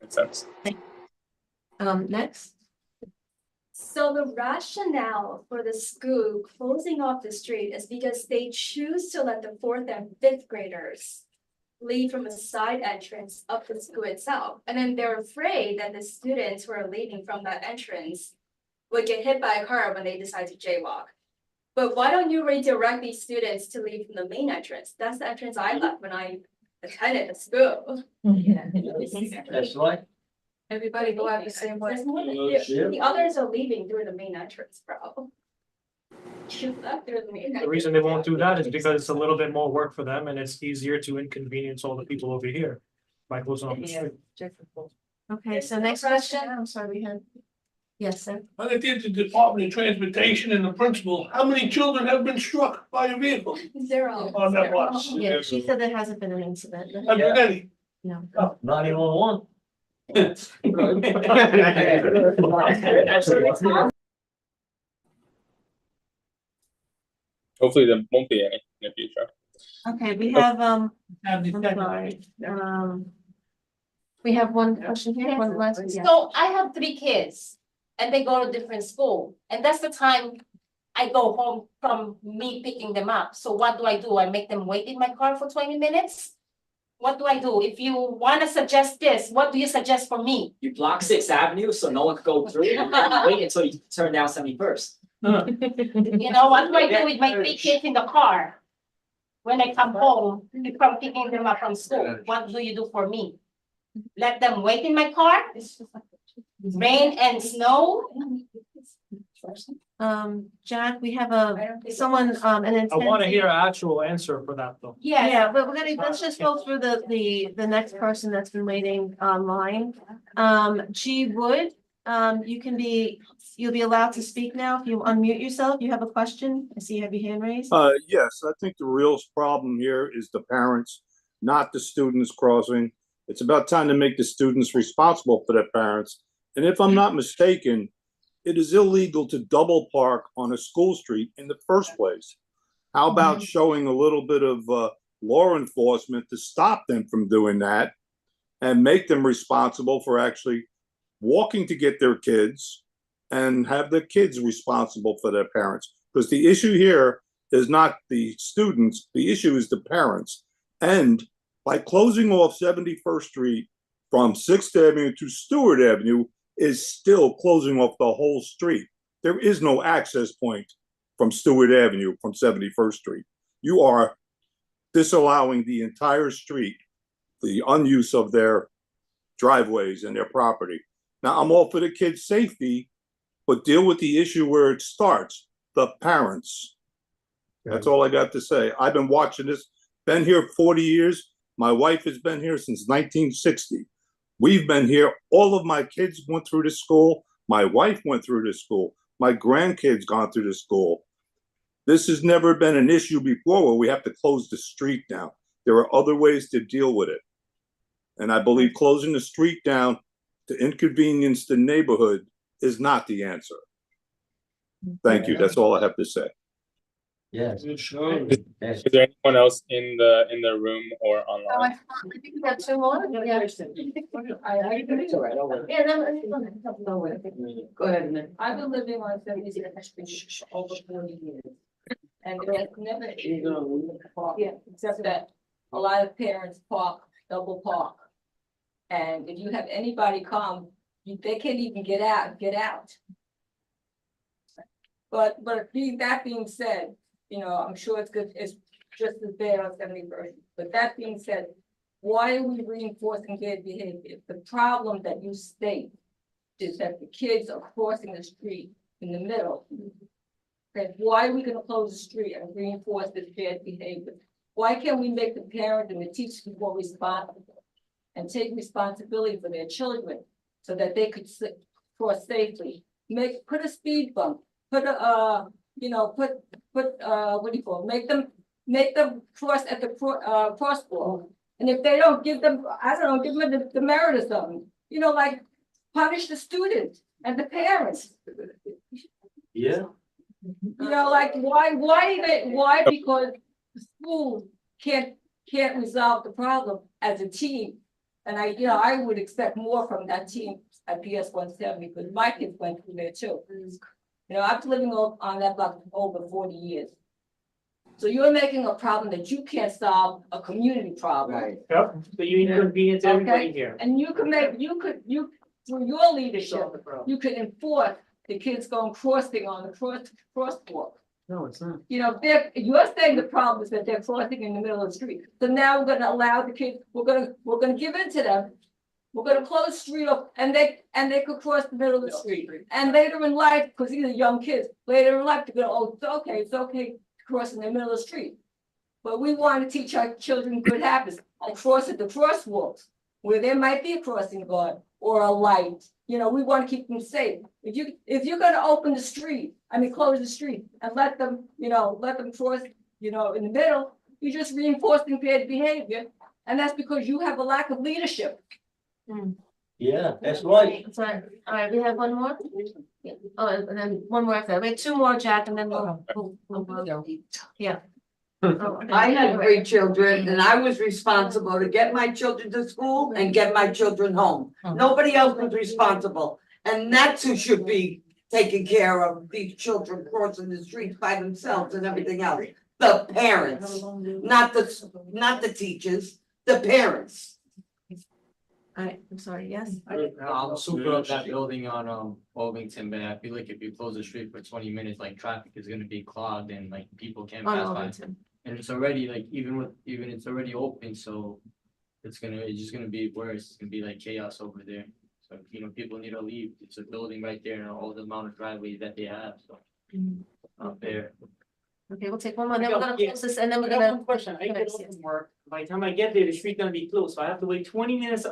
Makes sense. Next. So the rationale for the school closing off the street is because they choose to let the 4th and 5th graders leave from a side entrance of the school itself. And then they're afraid that the students who are leaving from that entrance would get hit by a car when they decide to jaywalk. But why don't you redirect these students to leave from the main entrance? That's the entrance I left when I attended the school. That's right. Everybody go out the same way. The others are leaving through the main entrance, bro. You left through the main The entrance. reason they won't do that is because it's a little bit more work for them and it's easier to inconvenience all the people over here by closing off the street. Okay, so next question. I'm sorry, we had. Yes, sir. When I did the Department of Transportation and the principal, how many children have been struck by a vehicle? 0. On that bus? Yeah, she said there hasn't been an incident. Have you any? No. Oh, 911. Hopefully there won't be any in the future. Okay, we have, I'm sorry, we have one question here, one last. Yeah. So I have 3 kids and they go to different school and that's the time I go home from me picking them up. So what do? I make them wait in my car for 20 minutes? What do I do? If you wanna suggest this, what do you suggest for me? You block 6th Avenue so no one could go through, and wait until you turn down 71st. You know, what do I do with my 3 kids in the car? When I come home from picking them up from school, what do you do for me? Let them wait in my car? Rain and snow? Jack, we have someone, an I wanna hear an actual answer for that though. Yeah, but let's just go through the next person that's been waiting online. G Wood, you'll be allowed to speak now. If you unmute yourself, you have a question. I see you have your hand raised. Yes, I think the real problem here is the parents, not the students crossing. It's about time to make the students responsible for their parents. And if I'm not mistaken, it is illegal to double park on a school street in the first place. How about showing a little bit of law enforcement to stop them from doing that and make them responsible for actually walking to get their kids and have the kids responsible for their parents? Because the issue here is not the students, the issue is the parents. And by closing off 71st Street from 6th Avenue to Stewart Avenue is still closing off the whole street. There is no access point from Stewart Avenue from 71st Street. You are disallowing the entire street, the unuse of their driveways and their property. Now, I'm all for the kids' safety, but deal with the issue where it starts, the parents. That's all I got to say. I've been watching this, been here 40 years. My wife has been here since 1960. We've been here. All of my kids went through this school. My wife went through this school. My grandkids gone through this school. This has never been an issue before where we have to close the street down. There are other ways to deal with it. And I believe closing the street down to inconvenience the neighborhood is not the answer. Thank you. That's all I have to say. Yes. Is there anyone else in the room or Oh, online? I think we have two more. Yeah. Go ahead, I've been living on 76th Street over 40 years. And there's never, yeah, except that a lot of parents park, double park. And if you have anybody come, they can't even get out. But that being said, you know, I'm sure it's good, it's just as bad on 71st. But that being said, why are we reinforcing bad behavior? The problem that you state is that the kids are crossing the street in the middle. Okay, why are we gonna close the street and reinforce this bad behavior? Why can't we make the parent and the teachers more responsible and take responsibility for their children so that they could cross safely? Put a speed bump, put a, what do you call it? Make them cross at the crosswalk. And if they don't give them, I don't know, give them the merit or something, like punish the student and the parents. Yeah. Like why? Because the school can't resolve the problem as a team. And I would expect more from that team at PS 170 because my kids went through there too. I've been living on that block for over 40 years. So you're making a problem that you can't solve, a community problem. Right. Yep, so you inconvenience everybody here. And you through your leadership, you could enforce the kids crossing on the crosswalk. No, it's not. You're saying the problem is that they're crossing in the middle of the street. So now we're gonna allow the kids, we're gonna give in to them. We're gonna close the street off and they could cross the middle of the street. And later in life, because these are young kids, later in life, they're gonna, it's okay to cross in the middle of the street. But we want to teach our children good habits and cross at the crosswalks where there might be a crossing guard or a light. We want to keep them safe. If you're gonna open the street, close the street and let them cross, in the middle, you're just reinforcing bad behavior. And that's because you have a lack of leadership. Yeah, that's right. Sorry. All right, we have one more. Yeah. Oh, and then one more after that. We have two more, Jack, and then we'll yeah. I had 3 children and I was responsible to get my children to school and get my children home. Nobody else was responsible. And that's who should be taking care of these children crossing the streets by themselves and everything else. The parents, not the teachers, the parents. All right, I'm sorry, yes. I'm super up that building on Ovington, but I feel like if you close the street for 20 minutes, like traffic is gonna be clogged and like people can't On pass by. Ovington. And it's already like, even it's already open, so it's just gonna be worse. It's gonna be like chaos over there. So, people need to leave. It's a building right there and all the amount of driveways that they have, so. Out there. Okay, we'll take one more, then we're gonna close this, and then we're I got gonna. one question. I get off from work. By the time I get there, the street's gonna be closed, so I have to wait 20 minutes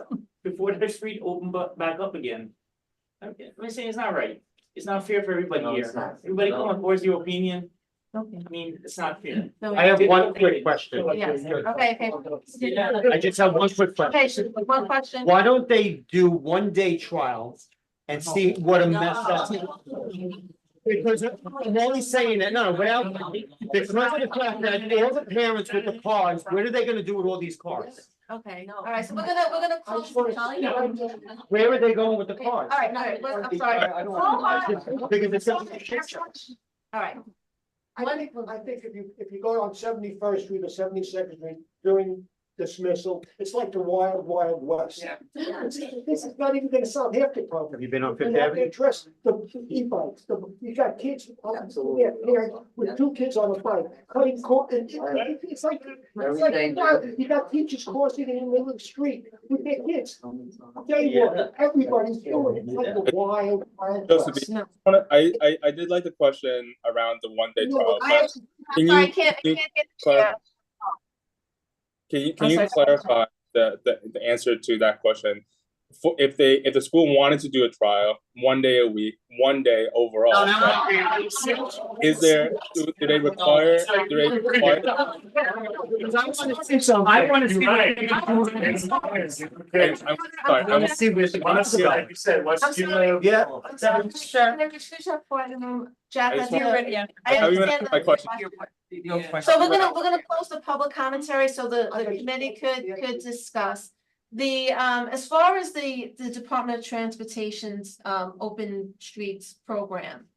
before the street open back up again. I'm saying it's not right. It's not fair for everybody No, here. it's not. Everybody come and voice your opinion. Okay. It's not fair. No, I have one quick question. Yes, okay. I just have one quick Okay, question. one question. Why don't they do 1-day trials and see what a mess that's? Because I'm only saying that, no, without, because of the fact that all the parents with the cars, what are they gonna do with all these cars? Okay, all right, so we're gonna close. Where are they going with the cars? All right, I'm sorry. I don't want. Because it's. All right. I think if you go on 71st Street or 72nd Street during dismissal. It's like the wild, wild west. This is not even gonna solve half the problem. Have you been on And Fifth have to Avenue? address the e-bikes, you got kids, here with two kids on a bike, cutting it's like, wow, you got teachers crossing in the middle of the street with their kids. Jaywalking, everybody's doing it, it's like the wild, wild Joseph, west. I did like the question around the 1 day trial, but can sorry, I you, can't can you get the clar- chair. can I'm you sorry. clarify the answer to that question? For if the school wanted to do a trial 1 day a week, 1 day overall, is there, do they require, do they require? I want to see. I want to see Like you said, what's. Yeah. Jack, I I just think, want- I I even understand my that. question. So we're gonna close the public commentary so the committee could discuss. The, as far as the Department of Transportation's, open streets program.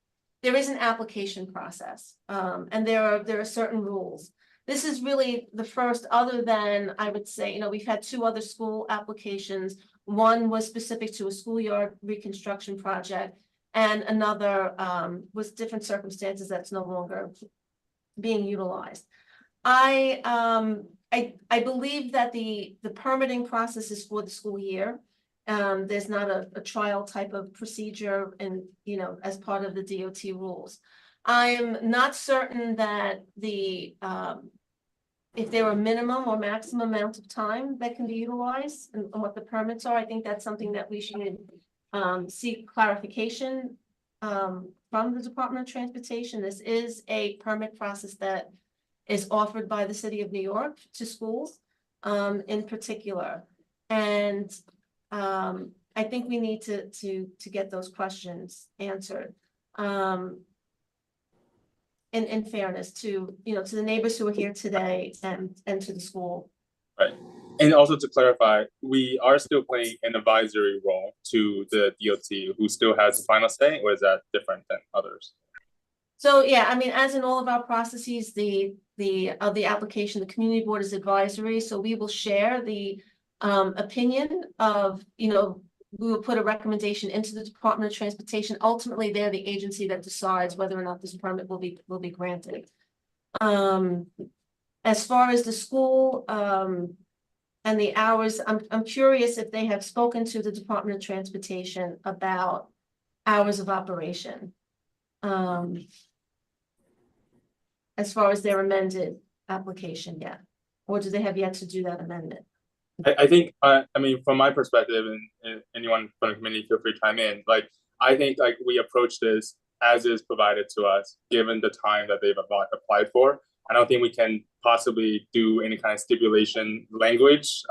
There is an application process, and there are certain rules. This is really the first, other than, I would say, we've had 2 other school applications. One was specific to a schoolyard reconstruction project, and another, was different circumstances that's no longer being utilized. I believe that the permitting process is for the school year. There's not a trial type of procedure and, as part of the DOT rules. I'm not certain that if there were minimum or maximum amount of time that can be utilized and what the permits are. I think that's something that we should seek clarification from the Department of Transportation. This is a permit process that is offered by the city of New York to schools in particular. And I think we need to get those questions answered. In fairness to, to the neighbors who are here today and to the school. Right. And also to clarify, we are still playing an advisory role to the DOT, who still has the final say, or is that different than others? So, yeah, I mean, as in all of our processes, the application, the community board is advisory, so we will share the opinion of, we will put a recommendation into the Department of Transportation. Ultimately, they're the agency that decides whether or not this permit will be granted. As far as the school and the hours, I'm curious if they have spoken to the Department of Transportation about hours of operation. As far as their amended application yet, or do they have yet to do that amendment? I think, I mean, from my perspective, and anyone from the committee, feel free to chime in. Like, I think we approach this as is provided to us, given the time that they've applied for. I don't think we can possibly do any kind of stipulation language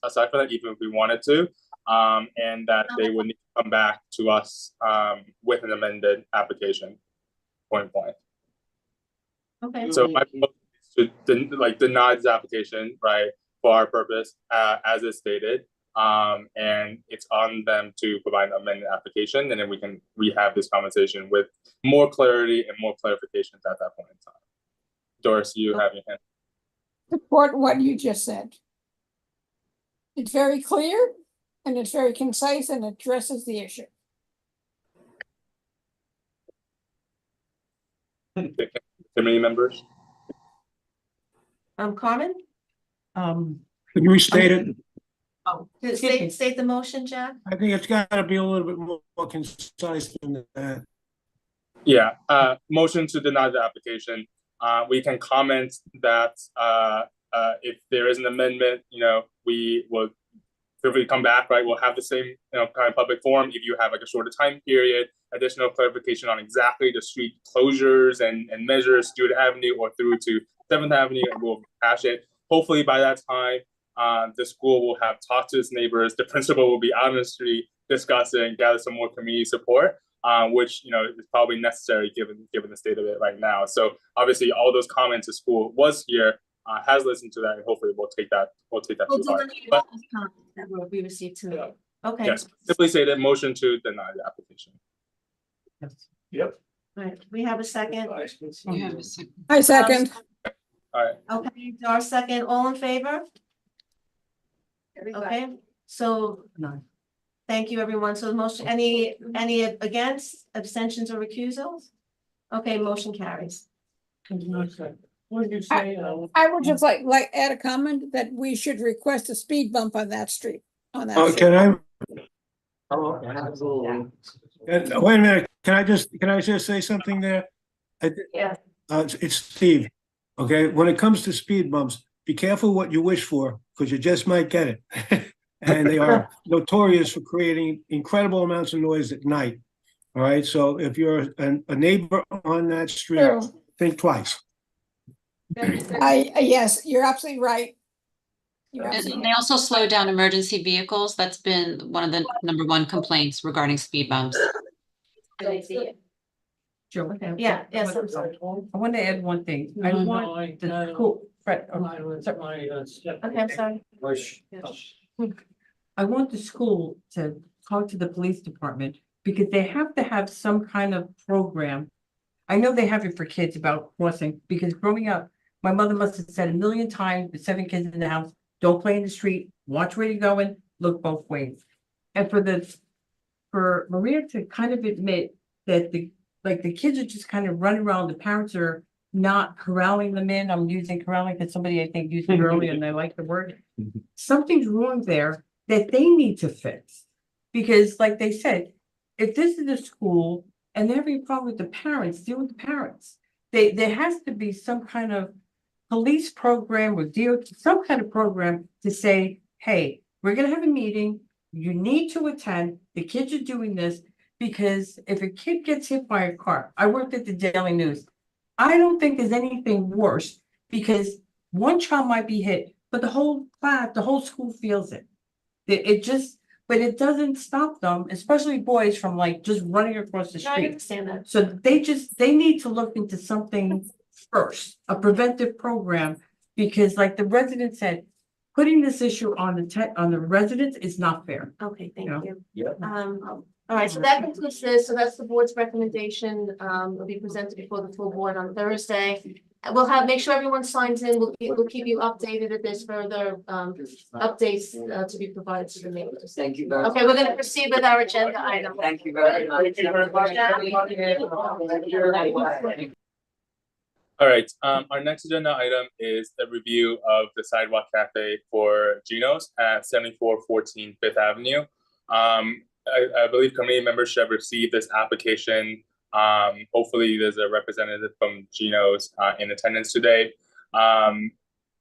aside from that, even if we wanted to, and that they would need to come back to us with an amended application. Point blank. Okay. So my proposal is to deny this application, right, for our purpose, as is stated. And it's on them to provide an amended application, and then we have this conversation with more clarity and more clarifications at that point in time. Doris, you have your hand. Support what you just said. It's very clear and it's very concise and addresses the issue. Committee members? Carmen? Could you restate it? State the motion, Jack? I think it's gotta be a little bit more concise than that. Yeah, motion to deny the application. We can comment that if there is an amendment, we will feel free to come back, right? We'll have the same, kind of public forum. If you have a shorter time period, additional clarification on exactly the street closures and measures, Stewart Avenue or through to 7th Avenue, and we'll hash it. Hopefully by that time, the school will have talked to its neighbors. The principal will be out on the street discussing, gather some more community support, which is probably necessary given the state of it right now. So obviously, all those comments the school was here, has listened to that, and hopefully we'll take that. We'll take that to heart. But That will be received tonight. Okay. yes, simply say that motion to deny the application. Yep. All right, we have a second. I second. All right. Okay, our second, all in favor? Okay, so. Thank you, everyone. So the motion, any against, abstentions or recusals? Okay, motion carries. What did you say? I would just like add a comment that we should request a speed bump on that street, on that. Oh, street. can I, Oh, absolutely. wait a minute, can I just say something there? Yeah. It's Steve, okay? When it comes to speed bumps, be careful what you wish for, because you just might get it. And they are notorious for creating incredible amounts of noise at night. All right, so if you're a neighbor on that street, True. think twice. Yes, you're absolutely right. And they also slow down emergency vehicles. That's been one of the #1 complaints regarding speed bumps. Joe. Yeah, yes, I'm sorry. I want to add one thing. I No, want the school, Fred, Okay, I'm sorry. I want the school to talk to the police department because they have to have some kind of program. I know they have it for kids about crossing, because growing up, my mother must have said a million times with 7 kids in the house, don't play in the street, watch where you're going, look both ways. And for Maria to kind of admit that the kids are just kind of running around, the parents are not corralling them in. I'm using corralling because somebody I think used it earlier and I like the word. Something's wrong there that they need to fix. Because like they said, if this is a school and they're having a problem with the parents, deal with the parents. There has to be some kind of police program or some kind of program to say, hey, we're gonna have a meeting, you need to attend, the kids are doing this, because if a kid gets hit by a car, I worked at the Daily News. I don't think there's anything worse, because one child might be hit, but the whole class, the whole school feels it. But it doesn't stop them, especially boys, from like just running across the No, I street. understand that. So they need to look into something first, a preventive program, because like the resident said, putting this issue on the residents is not fair. Okay, thank Yeah. you. Yeah. All right, so that concludes this. So that's the board's recommendation. Will be presented before the full board on Thursday. We'll make sure everyone signs in. We'll keep you updated if there's further updates to be provided to the neighbors. Thank you very much. Okay, we're gonna proceed with our agenda item. Thank you very much. All right, our next agenda item is the review of the sidewalk cafe for Geno's at 7414 Fifth Avenue. I believe committee members should have received this application. Hopefully there's a representative from Geno's in attendance today.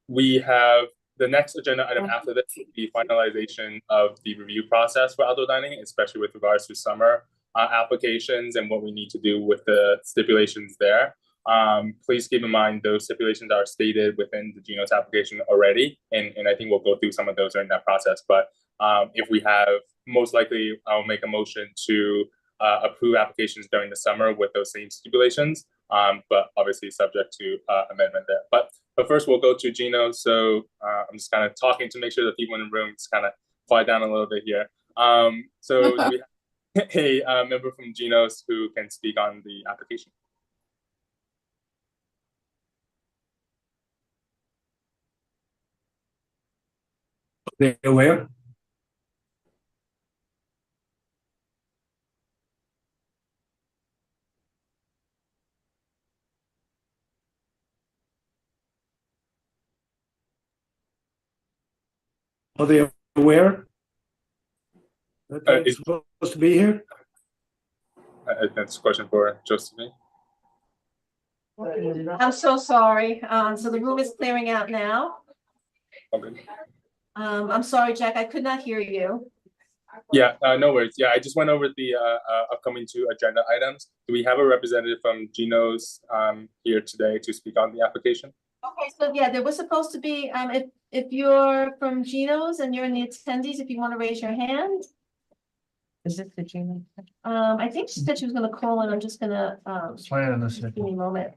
We have the next agenda item after this, the finalization of the review process for outdoor dining, especially with regards to summer applications and what we need to do with the stipulations there. Please keep in mind those stipulations are stated within the Geno's application already, and I think we'll go through some of those during that process. But if we have, most likely I'll make a motion to approve applications during the summer with those same stipulations, but obviously subject to amendment there. But first we'll go to Geno's. So I'm just kind of talking to make sure that people in the room just kind of quiet down a little bit here. So do we have a member from Geno's who can speak on the application? They're aware? Are they aware that they're supposed to be here? That's a question for Josephine. I'm so sorry. So the room is clearing out now. Okay. I'm sorry, Jack, I could not hear you. Yeah, no worries. Yeah, I just went over the upcoming 2 agenda items. Do we have a representative from Geno's here today to speak on the application? Okay, so yeah, there was supposed to be, if you're from Geno's and you're in the attendees, if you want to raise your hand. Is this the Gino? I think she said she was gonna call in. I'm just gonna, Plan on this. give me a moment.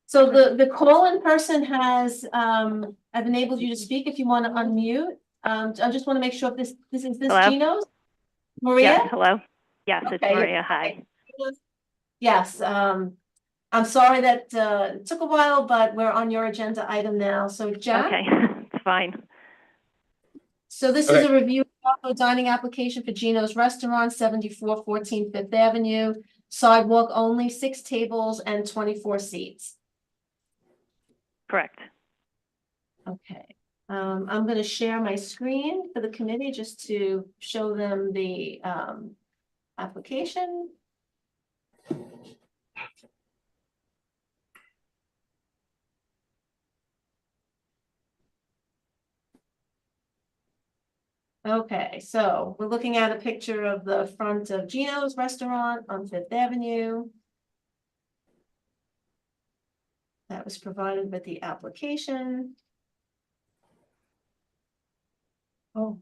So the call-in person has, I've enabled you to speak if you want to unmute. I just want to make sure if this is Hello? Geno's? Maria? Yes, hello. Yes, it's Okay. Maria. Hi. Yes, I'm sorry that it took a while, but we're on your agenda item now. So Jack? Okay, it's fine. So this is a review of a dining application for Gino's Restaurant, 7414 Fifth Avenue. Sidewalk only, 6 tables and 24 seats. Correct. Okay, I'm gonna share my screen for the committee just to show them the application. Okay, so we're looking at a picture of the front of Gino's Restaurant on Fifth Avenue. That was provided with the application. Oh.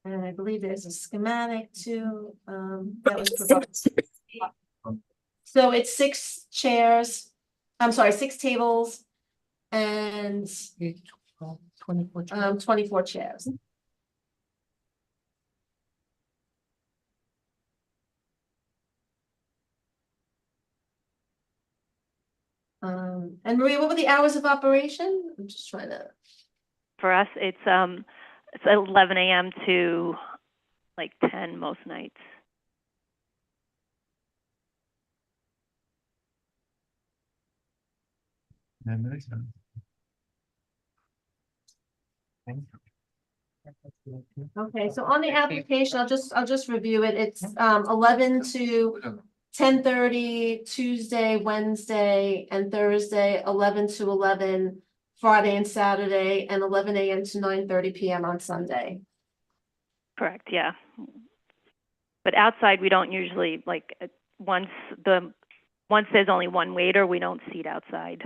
And I believe there's a schematic too, that was provided. So it's 6 chairs, I'm sorry, 6 tables and 24 chairs. And Maria, what were the hours of operation? I'm just trying to. For us, it's 11 a.m. to like 10 most nights. Okay, so on the application, I'll just review it. It's 11 to 10:30 Tuesday, Wednesday, and Thursday, 11 to 11 Friday and Saturday, and 11 a.m. to 9:30 p.m. on Sunday. Correct, yeah. But outside, we don't usually, like, once there's only one waiter, we don't seat outside.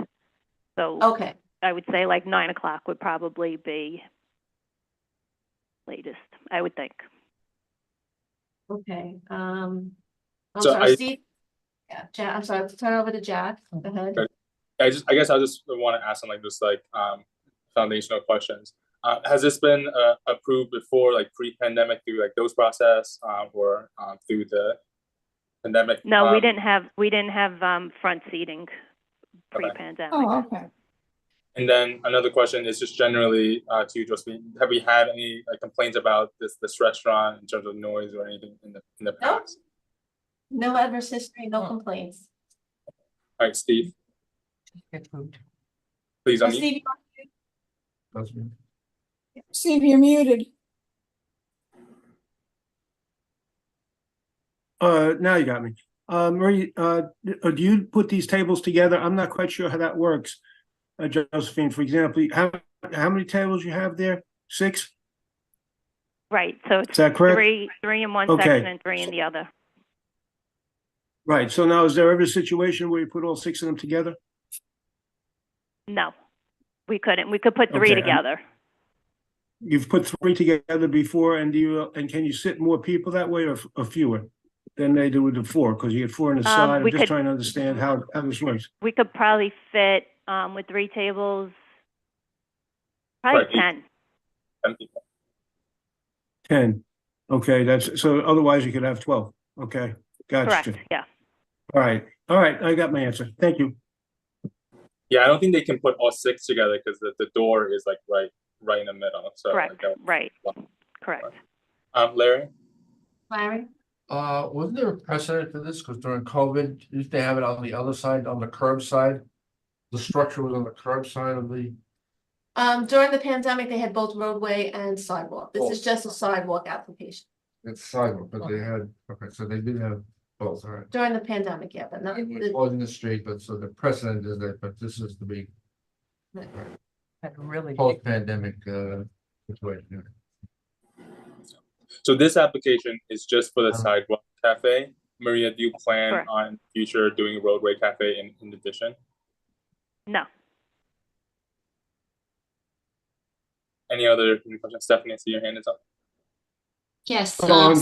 So okay, I would say like 9 o'clock would probably be latest, I would think. Okay, I'm So sorry, Steve. Yeah, Jack, I'm sorry, turn over to Jack. Go ahead. I guess I just want to ask some like just like foundational questions. Has this been approved before, like pre-pandemic, through like those process, or through the pandemic? No, we didn't have front seating pre-pandemic. Oh, okay. And then another question is just generally to you, Josephine, have we had any like complaints about this restaurant in terms of noise or anything in the past? No adverse history, no complaints. All right, Steve. Please Oh, unmute. Steve, Steve, you're muted. Now you got me. Marie, do you put these tables together? I'm not quite sure how that works. Josephine, for example, how many tables you have there? 6? Right, so it's Is that correct? three in one Okay. section and 3 in the other. Right, so now is there ever a situation where you put all 6 of them together? No, we couldn't. We could put 3 Okay, together. You've put 3 together before, and can you sit more people that way or fewer than they do with the 4? Because you get 4 on the side. I'm just trying to understand how this works. We could probably fit with 3 tables, probably 10. 10 people. 10. Okay, so otherwise you could have 12. Okay, gotcha. Correct, yeah. All right, I got my answer. Thank you. Yeah, I don't think they can put all 6 together because the door is like right in the middle. So Correct, like right, correct. Larry? Larry? Wasn't there a precedent for this? Because during COVID, used to have it on the other side, on the curb side. The structure was on the curb side of the. During the pandemic, they had both roadway and sidewalk. This is just a sidewalk application. It's sidewalk, but they had, okay, so they did have both, all right. During the pandemic, yeah, but not. It was in the street, but so the precedent is that, but this is the big. Really. Post-pandemic, situation. So this application is just for the sidewalk cafe. Maria, do you plan on future doing a roadway cafe in addition? No. Any other questions? Stephanie, I see your hand is up. Yes. Go on.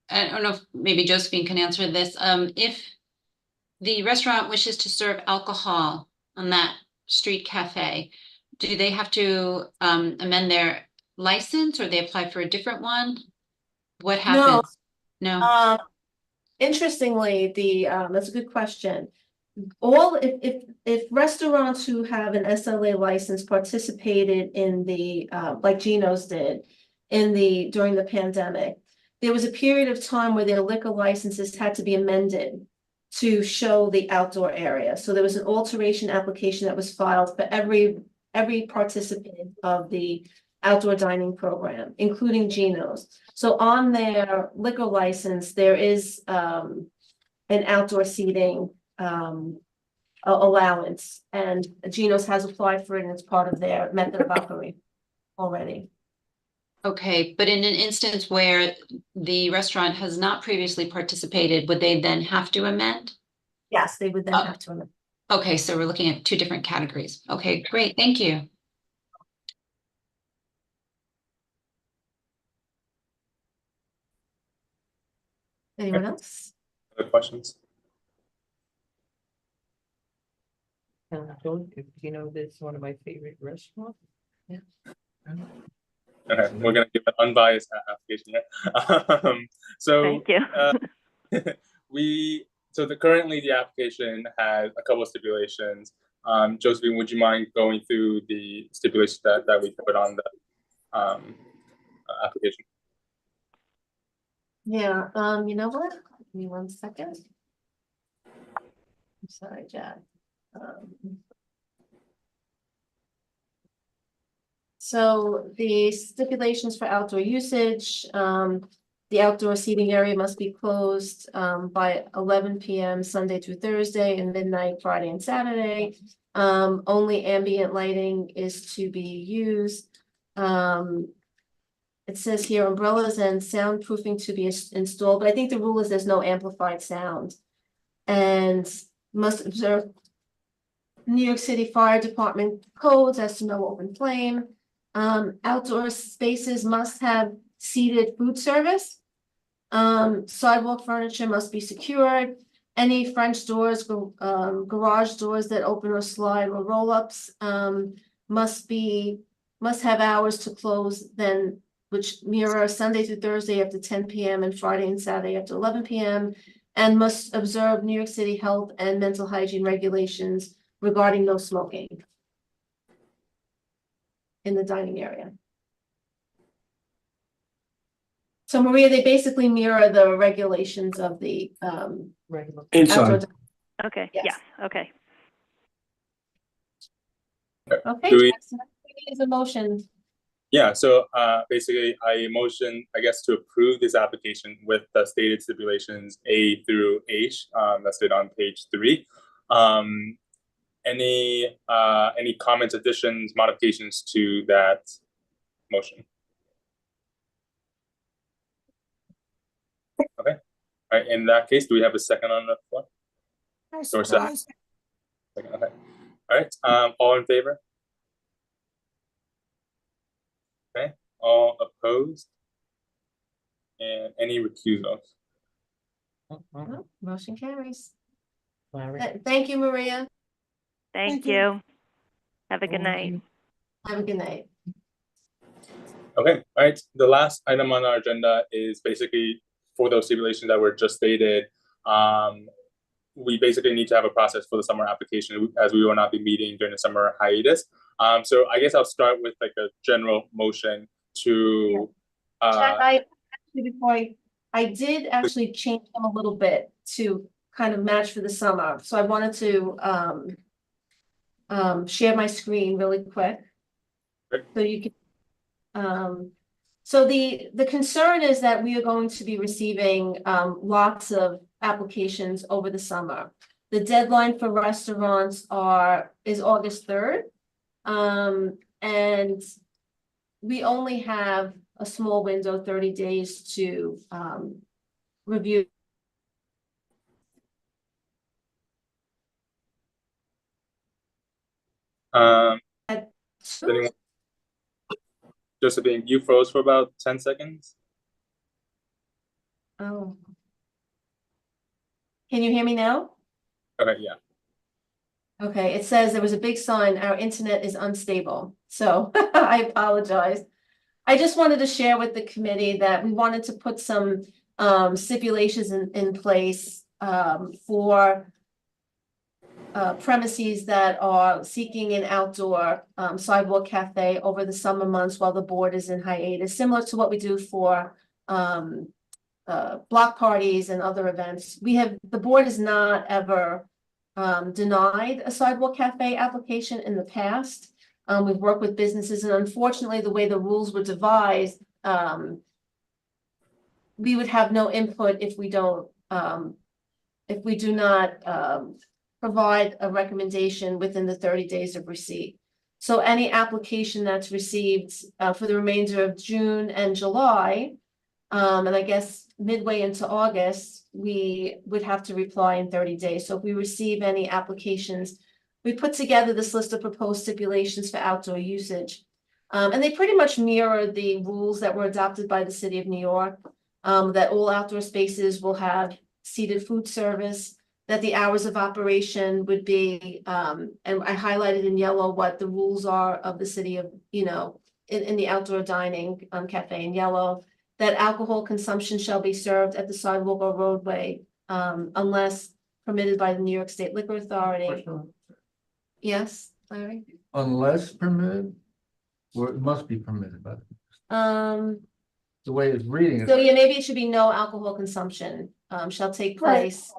I don't know if maybe Josephine can answer this. If the restaurant wishes to serve alcohol on that street cafe, do they have to amend their license or they apply for a different one? What happens? No. Interestingly, that's a good question. if restaurants who have an SLA license participated in the, like Geno's did during the pandemic, there was a period of time where their liquor licenses had to be amended to show the outdoor area. So there was an alteration application that was filed for every participant of the outdoor dining program, including Geno's. So on their liquor license, there is an outdoor seating allowance, and Geno's has applied for it, and it's part of their method of operating already. Okay, but in an instance where the restaurant has not previously participated, would they then have to amend? Yes, they would then have to amend. Okay, so we're looking at two different categories. Okay, great, thank you. Anyone else? Other questions? You know, this is one of my favorite restaurants. Yeah. Okay, we're gonna give an unbiased application here. So Thank you. Currently the application has a couple of stipulations. Josephine, would you mind going through the stipulations that we put on the application? Yeah, you know what? Give me 1 second. I'm sorry, Jack. So the stipulations for outdoor usage, the outdoor seating area must be closed by 11 p.m. Sunday through Thursday and midnight Friday and Saturday. Only ambient lighting is to be used. It says here umbrellas and soundproofing to be installed, but I think the rule is there's no amplified sound. And must observe New York City Fire Department codes as to no open flame. Outdoor spaces must have seated food service. Sidewalk furniture must be secured. Any French doors, garage doors that open or slide or roll-ups must have hours to close then, which mirror Sunday through Thursday after 10 p.m. and Friday and Saturday after 11 p.m. and must observe New York City health and mental hygiene regulations regarding no smoking in the dining area. So Maria, they basically mirror the regulations of the Inside. Okay, Yes. yeah, okay. Okay, Do we- Jackson, is a motion. Yeah, so basically I motion, I guess, to approve this application with the stated stipulations A through H, listed on page 3. Any comments, additions, modifications to that motion? Okay, all right, in that case, do we have a second on the floor? Or second? Second, okay. All right, all in favor? Okay, all opposed? And any recusals? No, motion carries. Thank you, Maria. Thank you. Have a good night. Have a good night. Okay, all right. The last item on our agenda is basically for those stipulations that were just stated. We basically need to have a process for the summer application as we will not be meeting during the summer hiatus. So I guess I'll start with like a general motion to. Jack, I did actually change them a little bit to kind of match for the summer. So I wanted to share my screen really quick. So you can, so the concern is that we are going to be receiving lots of applications over the summer. The deadline for restaurants is August 3rd. And we only have a small window, 30 days to review. Josephine, you froze for about 10 seconds. Oh. Can you hear me now? Okay, yeah. Okay, it says there was a big sign, our internet is unstable. So I apologize. I just wanted to share with the committee that we wanted to put some stipulations in place for premises that are seeking an outdoor sidewalk cafe over the summer months while the board is in hiatus, similar to what we do for block parties and other events. The board has not ever denied a sidewalk cafe application in the past. We've worked with businesses, and unfortunately, the way the rules were devised, we would have no input if we do not provide a recommendation within the 30 days of receipt. So any application that's received for the remainder of June and July, and I guess midway into August, we would have to reply in 30 days. So if we receive any applications, we put together this list of proposed stipulations for outdoor usage. And they pretty much mirror the rules that were adopted by the city of New York, that all outdoor spaces will have seated food service, that the hours of operation would be, and I highlighted in yellow what the rules are of the city of, in the outdoor dining cafe in yellow, that alcohol consumption shall be served at the sidewalk or roadway, unless permitted by the New York State Liquor Authority. Yes, Larry? Unless permitted, or it must be permitted, but the way it's reading. So yeah, maybe it should be no alcohol consumption shall take place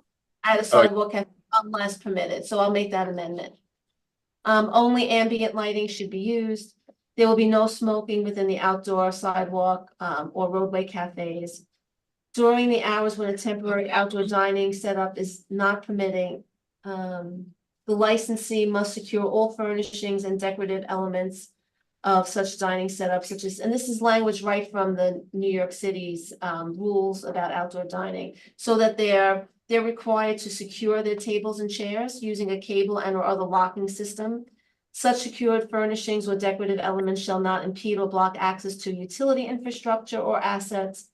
at a sidewalk cafe unless permitted. So I'll make that amendment. Only ambient lighting should be used. There will be no smoking within the outdoor sidewalk or roadway cafes. During the hours when a temporary outdoor dining setup is not permitting, the licensee must secure all furnishings and decorative elements of such dining setups, such as, and this is language right from the New York City's rules about outdoor dining, so that they're required to secure their tables and chairs using a cable and or other locking system. Such secured furnishings or decorative elements shall not impede or block access to utility infrastructure or assets.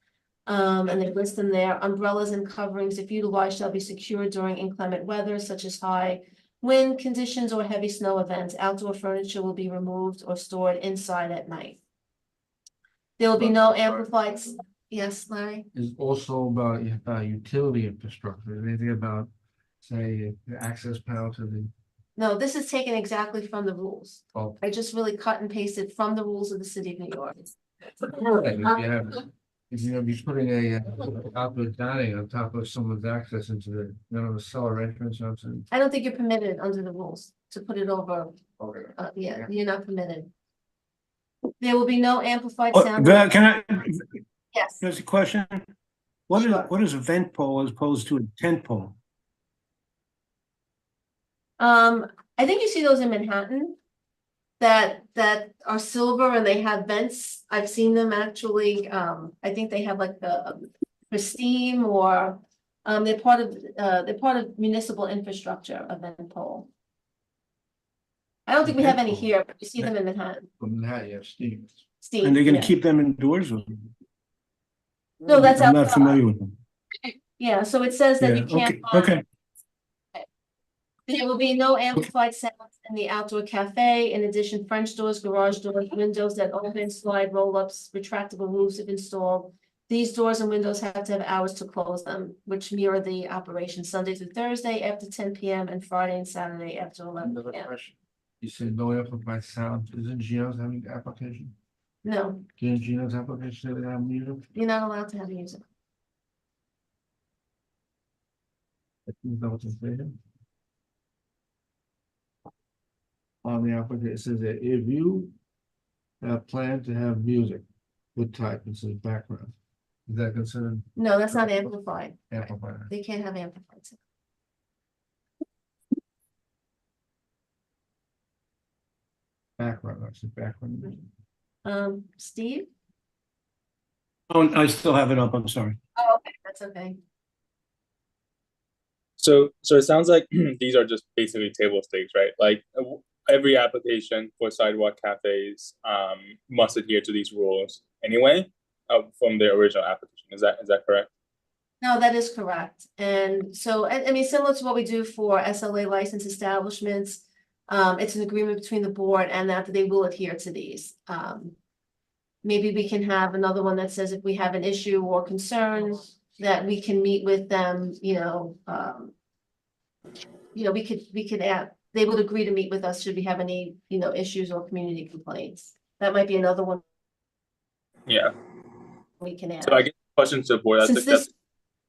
And they list them there. Umbrellas and coverings, if utilized, shall be secured during inclement weather, such as high wind conditions or heavy snow events. Outdoor furniture will be removed or stored inside at night. There will be no amplified. Yes, Larry? Is also about utility infrastructure, anything about, say, the access panel to the. No, this is taken exactly from the rules. Oh. I just really cut and pasted from the rules of the city of New York. If you're gonna be putting a outdoor dining on top of someone's access into the cellar entrance or something. I don't think you're permitted under the rules to put it over. Okay. Yeah, you're not permitted. There will be no amplified Oh, sound. Can I, Yes. there's a question. What is a vent pole as opposed to a tent pole? I think you see those in Manhattan that are silver and they have vents. I've seen them actually. I think they have like for steam or they're part of municipal infrastructure, a vent pole. I don't think we have any here, but you see them in Manhattan. From Manhattan, you have steam. Steam. And they're gonna yeah. keep them indoors? Or? No, that's I'm not outside. familiar with them. Yeah, so it says that Yeah, you can't. okay. There will be no amplified sounds in the outdoor cafe. In addition, French doors, garage doors, windows that open, slide, roll-ups, retractable roofs if installed. These doors and windows have to have hours to close them, which mirror the operation Sunday through Thursday after 10 p.m. and Friday and Saturday after 11 Another p.m. question. You said no amplified sound. Isn't Gino's having application? No, Didn't Gino's application say they have music? you're not allowed to have music. I think that was in on the application, it says that if you plan to have music, what type, it says background. Is that considered No, that's not amplified. amplified? They can't have amplified sound. Background, that's the background music. Steve? Oh, I still have it up, I'm sorry. Oh, okay, that's okay. So it sounds like these are just basically table stakes, right? Like every application for sidewalk cafes must adhere to these rules anyway from the original application. Is that correct? No, that is correct. And so, I mean, similar to what we do for SLA licensed establishments, it's an agreement between the board and that they will adhere to these. Maybe we can have another one that says if we have an issue or concern that we can meet with them, we could add, they would agree to meet with us should we have any, issues or community complaints. That might be another one Yeah. we can add. So I guess question to the board, Since this-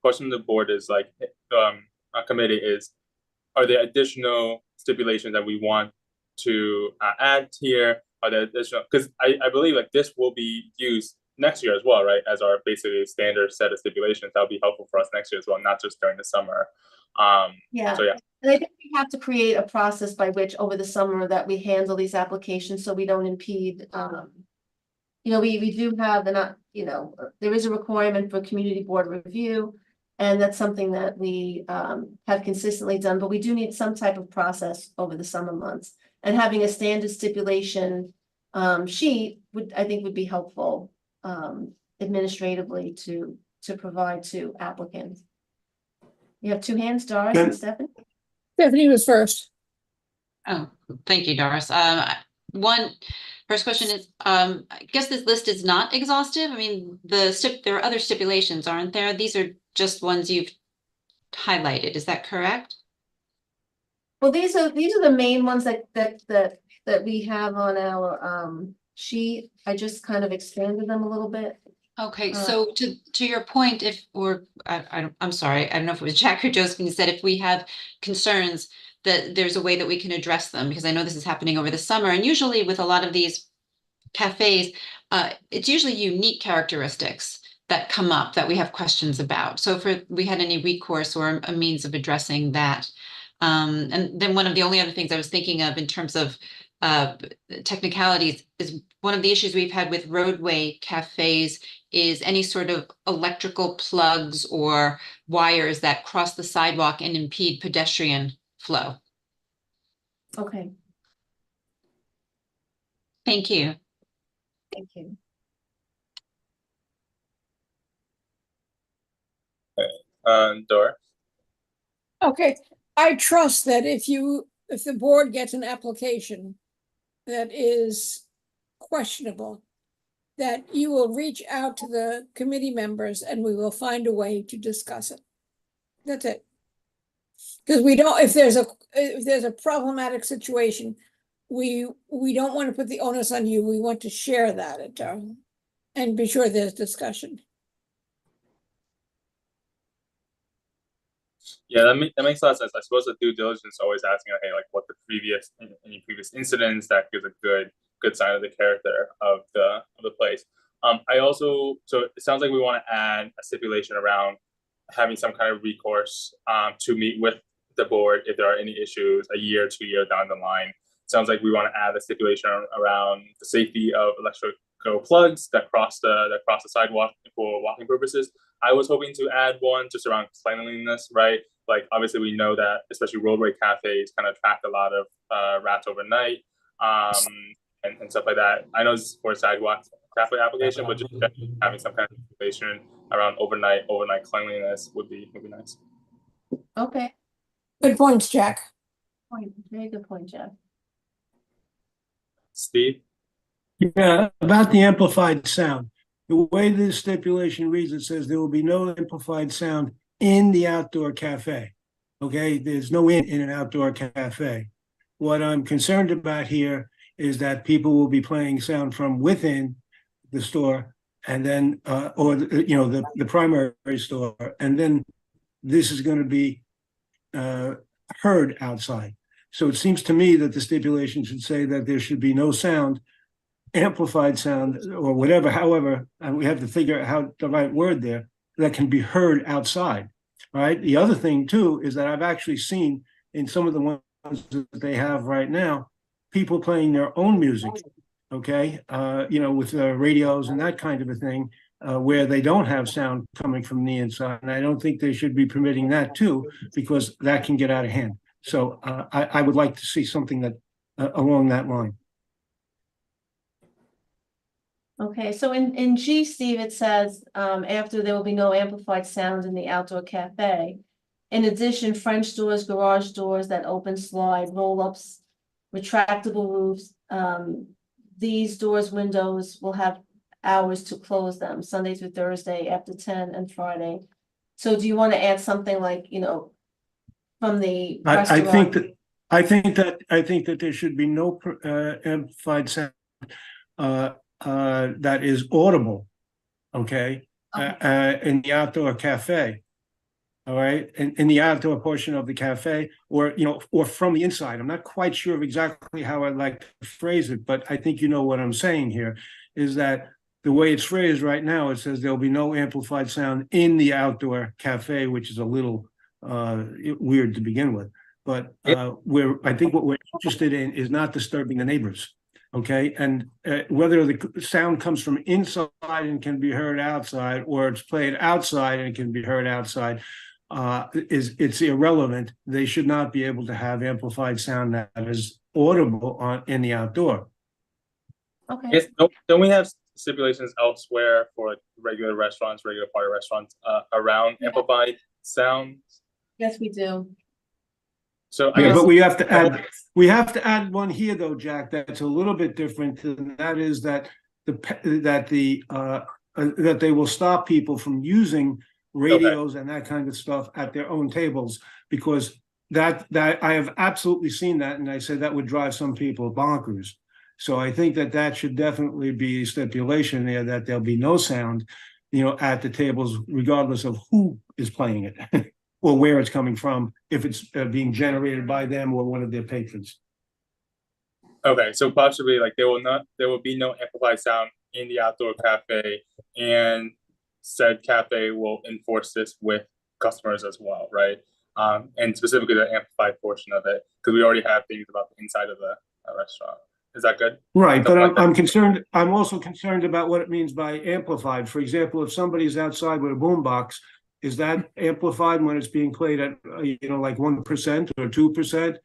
question to the board is like, our committee is, are there additional stipulations that we want to add here? Are there additional, because I believe like this will be used next year as well, right? As our basically standard set of stipulations, that'll be helpful for us next year as well, not just during the summer. Yeah. So yeah. And I think we have to create a process by which over the summer that we handle these applications so we don't impede, we do have there is a requirement for community board review. And that's something that we have consistently done, but we do need some type of process over the summer months. And having a standard stipulation sheet I think would be helpful administratively to provide to applicants. You have two hands, Doris and Stephanie? Stephanie was first. Oh, thank you, Doris. First question is, I guess this list is not exhaustive. I mean, there are other stipulations, aren't there? These are just ones you've highlighted. Is that correct? Well, these are the main ones that we have on our sheet. I just kind of expanded them a little bit. Okay, so to your point, I'm sorry, I don't know if it was Jack or Josephine who said if we have concerns that there's a way that we can address them, because I know this is happening over the summer, and usually with a lot of these cafes, it's usually unique characteristics that come up that we have questions about. So if we had any recourse or a means of addressing that. And then one of the only other things I was thinking of in terms of technicalities is one of the issues we've had with roadway cafes is any sort of electrical plugs or wires that cross the sidewalk and impede pedestrian flow. Okay. Thank you. Thank you. Dora? Okay, I trust that if the board gets an application that is questionable, that you will reach out to the committee members and we will find a way to discuss it. That's it. Because if there's a problematic situation, we don't want to put the onus on you. We want to share that and be sure there's discussion. Yeah, that makes a lot of sense. I suppose the due diligence always asking, hey, like what any previous incidents that gives a good sign of the character of the place. So it sounds like we want to add a stipulation around having some kind of recourse to meet with the board if there are any issues a year, 2 years down the line. Sounds like we want to add a stipulation around the safety of electrical plugs that cross the sidewalk for walking purposes. I was hoping to add one just around cleanliness, right? Like obviously we know that especially roadway cafes kind of attract a lot of rats overnight and stuff like that. I know this is for a sidewalk cafe application, but just having some kind of stipulation around overnight cleanliness would be nice. Okay. Good points, Jack. Very good point, Jack. Steve? Yeah, about the amplified sound. The way this stipulation reads, it says there will be no amplified sound in the outdoor cafe. Okay, there's no in an outdoor cafe. What I'm concerned about here is that people will be playing sound from within the store and then, the primary store, and then this is going to be heard outside. So it seems to me that the stipulation should say that there should be no sound, amplified sound, or whatever, however, and we have to figure out how the right word there, that can be heard outside. All right. The other thing too is that I've actually seen in some of the ones that they have right now, people playing their own music, okay, with radios and that kind of a thing, where they don't have sound coming from the inside. And I don't think they should be permitting that too, because that can get out of hand. So I would like to see something that along that line. Okay, so in G, Steve, it says, after there will be no amplified sound in the outdoor cafe. In addition, French doors, garage doors that open, slide, roll-ups, retractable roofs, these doors, windows will have hours to close them, Sunday through Thursday after 10 and Friday. So do you want to add something like, from the I think restaurant. I think that there should be no amplified sound that is audible, okay, in the outdoor cafe. All right, in the outdoor portion of the cafe, or or from the inside. I'm not quite sure of exactly how I'd like to phrase it, but I think you know what I'm saying here. Is that the way it's phrased right now? It says there'll be no amplified sound in the outdoor cafe, which is a little weird to begin with. But I think what we're interested in is not disturbing the neighbors. Okay, and whether the sound comes from inside and can be heard outside, or it's played outside and it can be heard outside, it's irrelevant. They should not be able to have amplified sound that is audible in the outdoor. Okay. Yes, don't we have stipulations elsewhere for like regular restaurants, regular party restaurants around amplified sound? Yes, we do. So I guess, but we have to add one here though, Jack. That's a little bit different, and that is that that they will stop people from using radios and that kind of stuff at their own tables, because that I have absolutely seen that, and I said that would drive some people bonkers. So I think that should definitely be a stipulation there, that there'll be no sound, at the tables, regardless of who is playing it or where it's coming from, if it's being generated by them or one of their patrons. Okay, so possibly like there will be no amplified sound in the outdoor cafe, and said cafe will enforce this with customers as well, right? And specifically the amplified portion of it, because we already have things about the inside of the restaurant. Is that good? Right, but I'm concerned. I'm also concerned about what it means by amplified. For example, if somebody's outside with a boombox, is that amplified when it's being played at like 1% or 2%?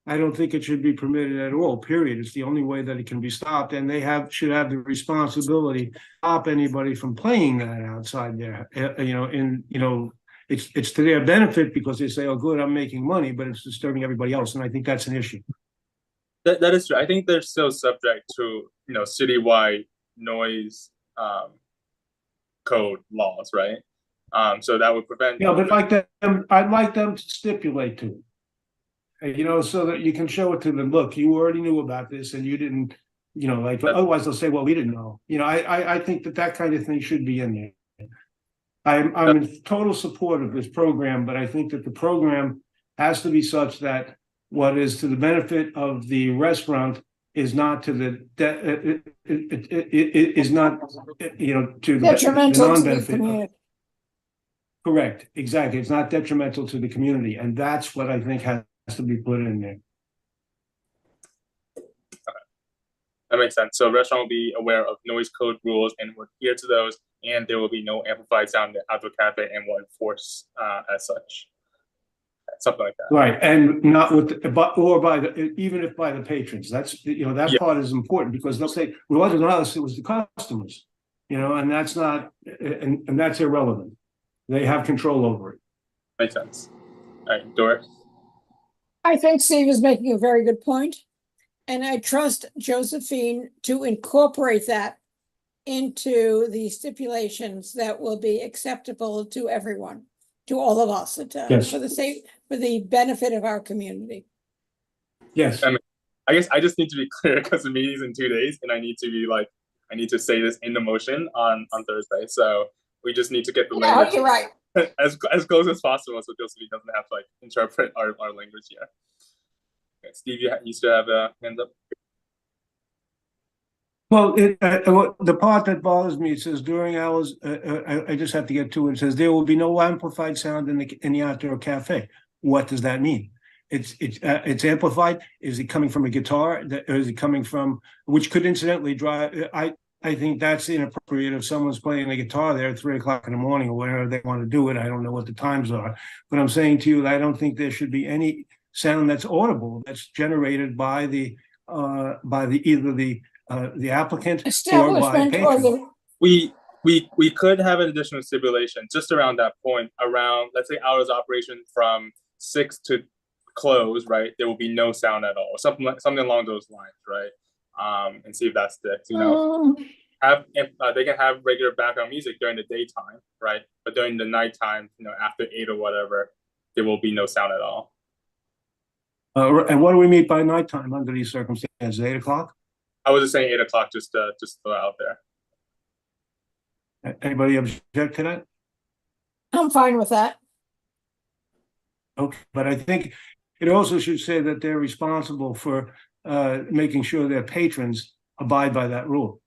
I don't think it should be permitted at all. Period. It's the only way that it can be stopped, and they should have the responsibility to stop anybody from playing that outside there. It's to their benefit, because they say, "Oh, good, I'm making money," but it's disturbing everybody else, and I think that's an issue. That is true. I think they're still subject to citywide noise code laws, right? So that would prevent. Yeah, but I'd like them to stipulate to it, so that you can show it to them. Look, you already knew about this, and you didn't, otherwise they'll say, "Well, we didn't know." I think that kind of thing should be in there. I'm in total support of this program, but I think that the program has to be such that what is to the benefit of the restaurant is not to the is not to the non-benefit. Correct, exactly. It's not detrimental to the community, and that's what I think has to be put in there. Okay. That makes sense. So restaurant will be aware of noise code rules and will adhere to those, and there will be no amplified sound in the outdoor cafe and will enforce as such. Something like that. Right, and not with, even if by the patrons. That's that part is important, because they'll say, "Well, it wasn't us; it was the customers," and that's not, and that's irrelevant. They have control over it. Makes sense. All right, Doris. I think Steve is making a very good point, and I trust Josephine to incorporate that into the stipulations that will be acceptable to everyone, to all of us, Yes. for the benefit of our community. Yes. I guess I just need to be clear, because the meeting's in 2 days, and I need to say this in the motion on Thursday. So we just need to get the language you're right. as close as possible, so Josephine doesn't have to interpret our language here. Okay, Steve, you still have a hands up? Well, the part that bothers me, it says during hours, I just have to get to it. It says there will be no amplified sound in the outdoor cafe. What does that mean? It's amplified. Is it coming from a guitar? Or is it coming from, which could incidentally drive? I think that's inappropriate if someone's playing the guitar there at 3 o'clock in the morning or whenever they want to do it. I don't know what the times are, but I'm saying to you that I don't think there should be any sound that's audible that's generated by either the applicant or by patron. We could have an additional stipulation just around that point, around, let's say, hours of operation from 6 to close, right? There will be no sound at all, something along those lines, right? And see if that sticks. They can have regular background music during the daytime, right? But during the nighttime, after 8 or whatever, there will be no sound at all. And what do we meet by nighttime under these circumstances? 8 o'clock? I was just saying 8 o'clock, just to throw out there. Anybody object to that? I'm fine with that. Okay, but I think it also should say that they're responsible for making sure their patrons abide by that rule.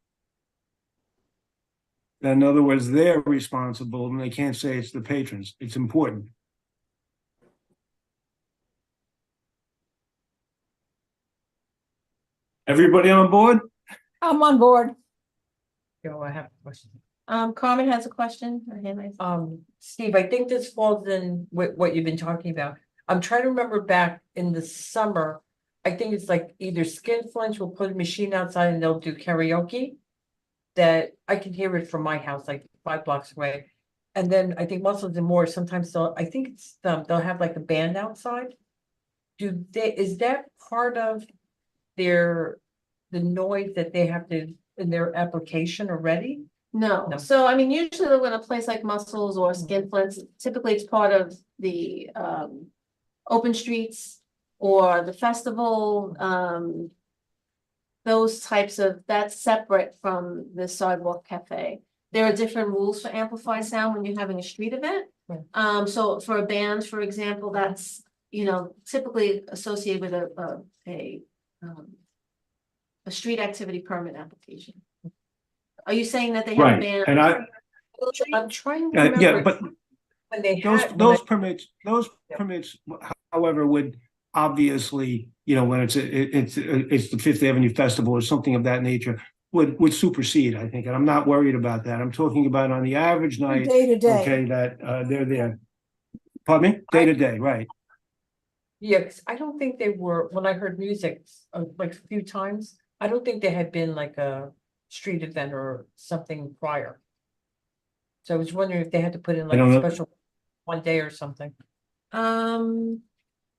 In other words, they're responsible and they can't say it's the patrons. It's important. Everybody on board? I'm on board. Yo, I have a question. Carmen has a question. Her hand raised. Steve, I think this falls in with what you've been talking about. I'm trying to remember back in the summer, I think it's like either Skinflint will put a machine outside and they'll do karaoke. That I can hear it from my house, like 5 blocks away. And then I think Muscles and More, sometimes I think it's they'll have like a band outside. Is that part of the noise that they have to in their application already? No. So I mean, usually when a place like Muscles or Skinflints, typically it's part of the open streets or the festival. Those types of, that's separate from the sidewalk cafe. There are different rules for amplified sound when you're having a street event. So for a band, for example, that's, typically associated with a street activity permit application. Are you saying that they have a band? And I'm trying to remember. yeah, but when they those permits, however, would obviously, when it's the Fifth Avenue Festival or something of that nature, would supersede, I think, and I'm not worried about that. I'm talking about on the average night, Day to day. okay, that they're there. Pardon me? Day to day, right? Yeah, 'cause I don't think they were, when I heard music like a few times, I don't think they had been like a street event or something prior. So I was wondering if they had to put in like a special one day or something.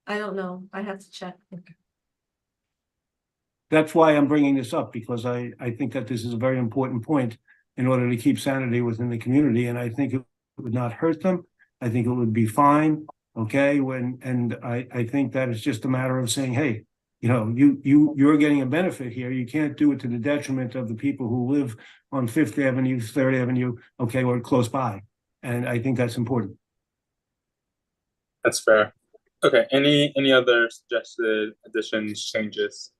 I don't know. I have to check. That's why I'm bringing this up, because I think that this is a very important point in order to keep sanity within the community, and I think it would not hurt them. I think it would be fine, okay? I think that it's just a matter of saying, hey, you're getting a benefit here. You can't do it to the detriment of the people who live on Fifth Avenue, Third Avenue, okay, or close by. And I think that's important. That's fair. Okay, any other suggested additions, changes?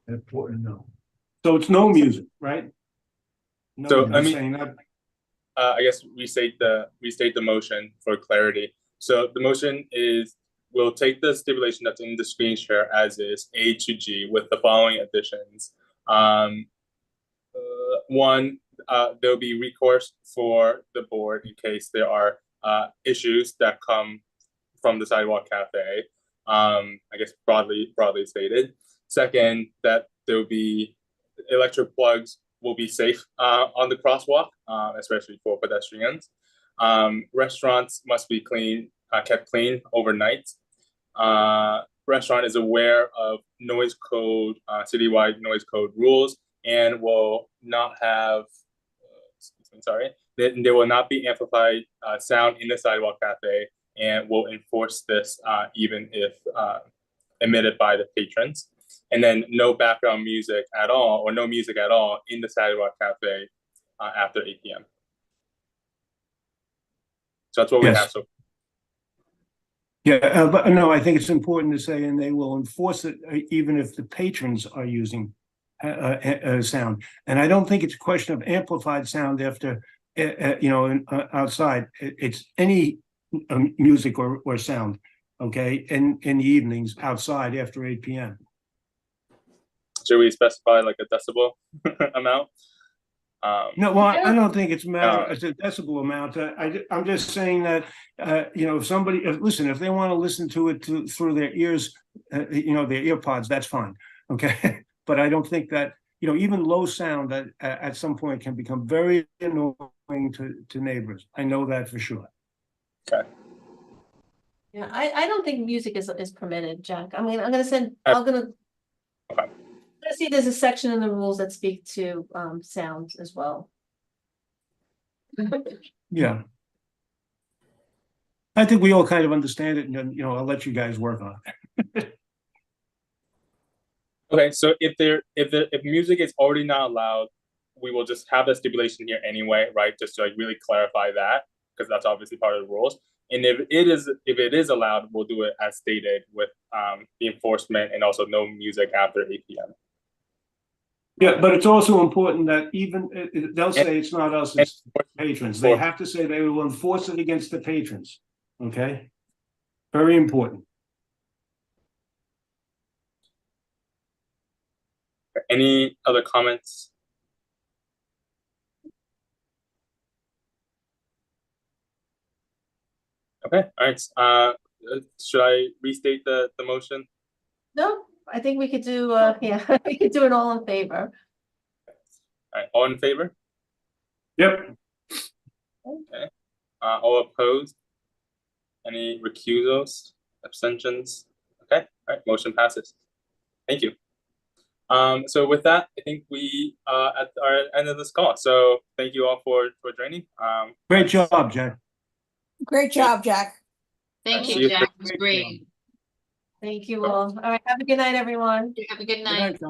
Important, no. So it's no music, right? No, So you're saying that. I guess we state the motion for clarity. So the motion is, we'll take the stipulation that's in the screen share as is, A to G, with the following additions. One, there'll be recourse for the board in case there are issues that come from the sidewalk cafe. I guess broadly stated. Second, that there will be electric plugs will be safe on the crosswalk, especially for pedestrians. Restaurants must be kept clean overnight. Restaurant is aware of noise code, citywide noise code rules, and will not have, they will not be amplified sound in the sidewalk cafe, and will enforce this even if emitted by the patrons. And then no background music at all, or no music at all in the sidewalk cafe after 8 p.m. So that's what we have. So yeah, but no, I think it's important to say, and they will enforce it even if the patrons are using sound. And I don't think it's a question of amplified sound after, outside. It's any music or sound, okay, in the evenings outside after 8 p.m. Should we specify like a decibel amount? No, well, I don't think it's a decibel amount. I'm just saying that, if somebody, if they want to listen to it through their ears, their ear pods, that's fine. Okay. But I don't think that, even low sound at some point can become very annoying to neighbors. I know that for sure. Okay. Yeah, I don't think music is permitted, Jack. I mean, I'm gonna see there's a section in the rules that speak to sounds as well. Yeah. I think we all kind of understand it, and then, I'll let you guys work on it. Okay, so if music is already not allowed, we will just have that stipulation here anyway, right? Just to like really clarify that, because that's obviously part of the rules. And if it is allowed, we'll do it as stated with the enforcement and also no music after 8 p.m. Yeah, but it's also important that even, they'll say it's not us, it's patrons. They have to say they will enforce it against the patrons, okay? Very important. Any other comments? Okay, all right. Should I restate the motion? No, I think we could do, yeah, we could do it all in favor. All right, all in favor? Yep. Okay. All opposed? Any recusals, abstentions? Okay, all right, motion passes. Thank you. So with that, I think we at our end of this call. So thank you all for joining. Great job, Jack. Great job, Jack. Thank See you, you Jack. It was great. Thank you all. All right, have a good night, everyone. Have a good Good night. night, John.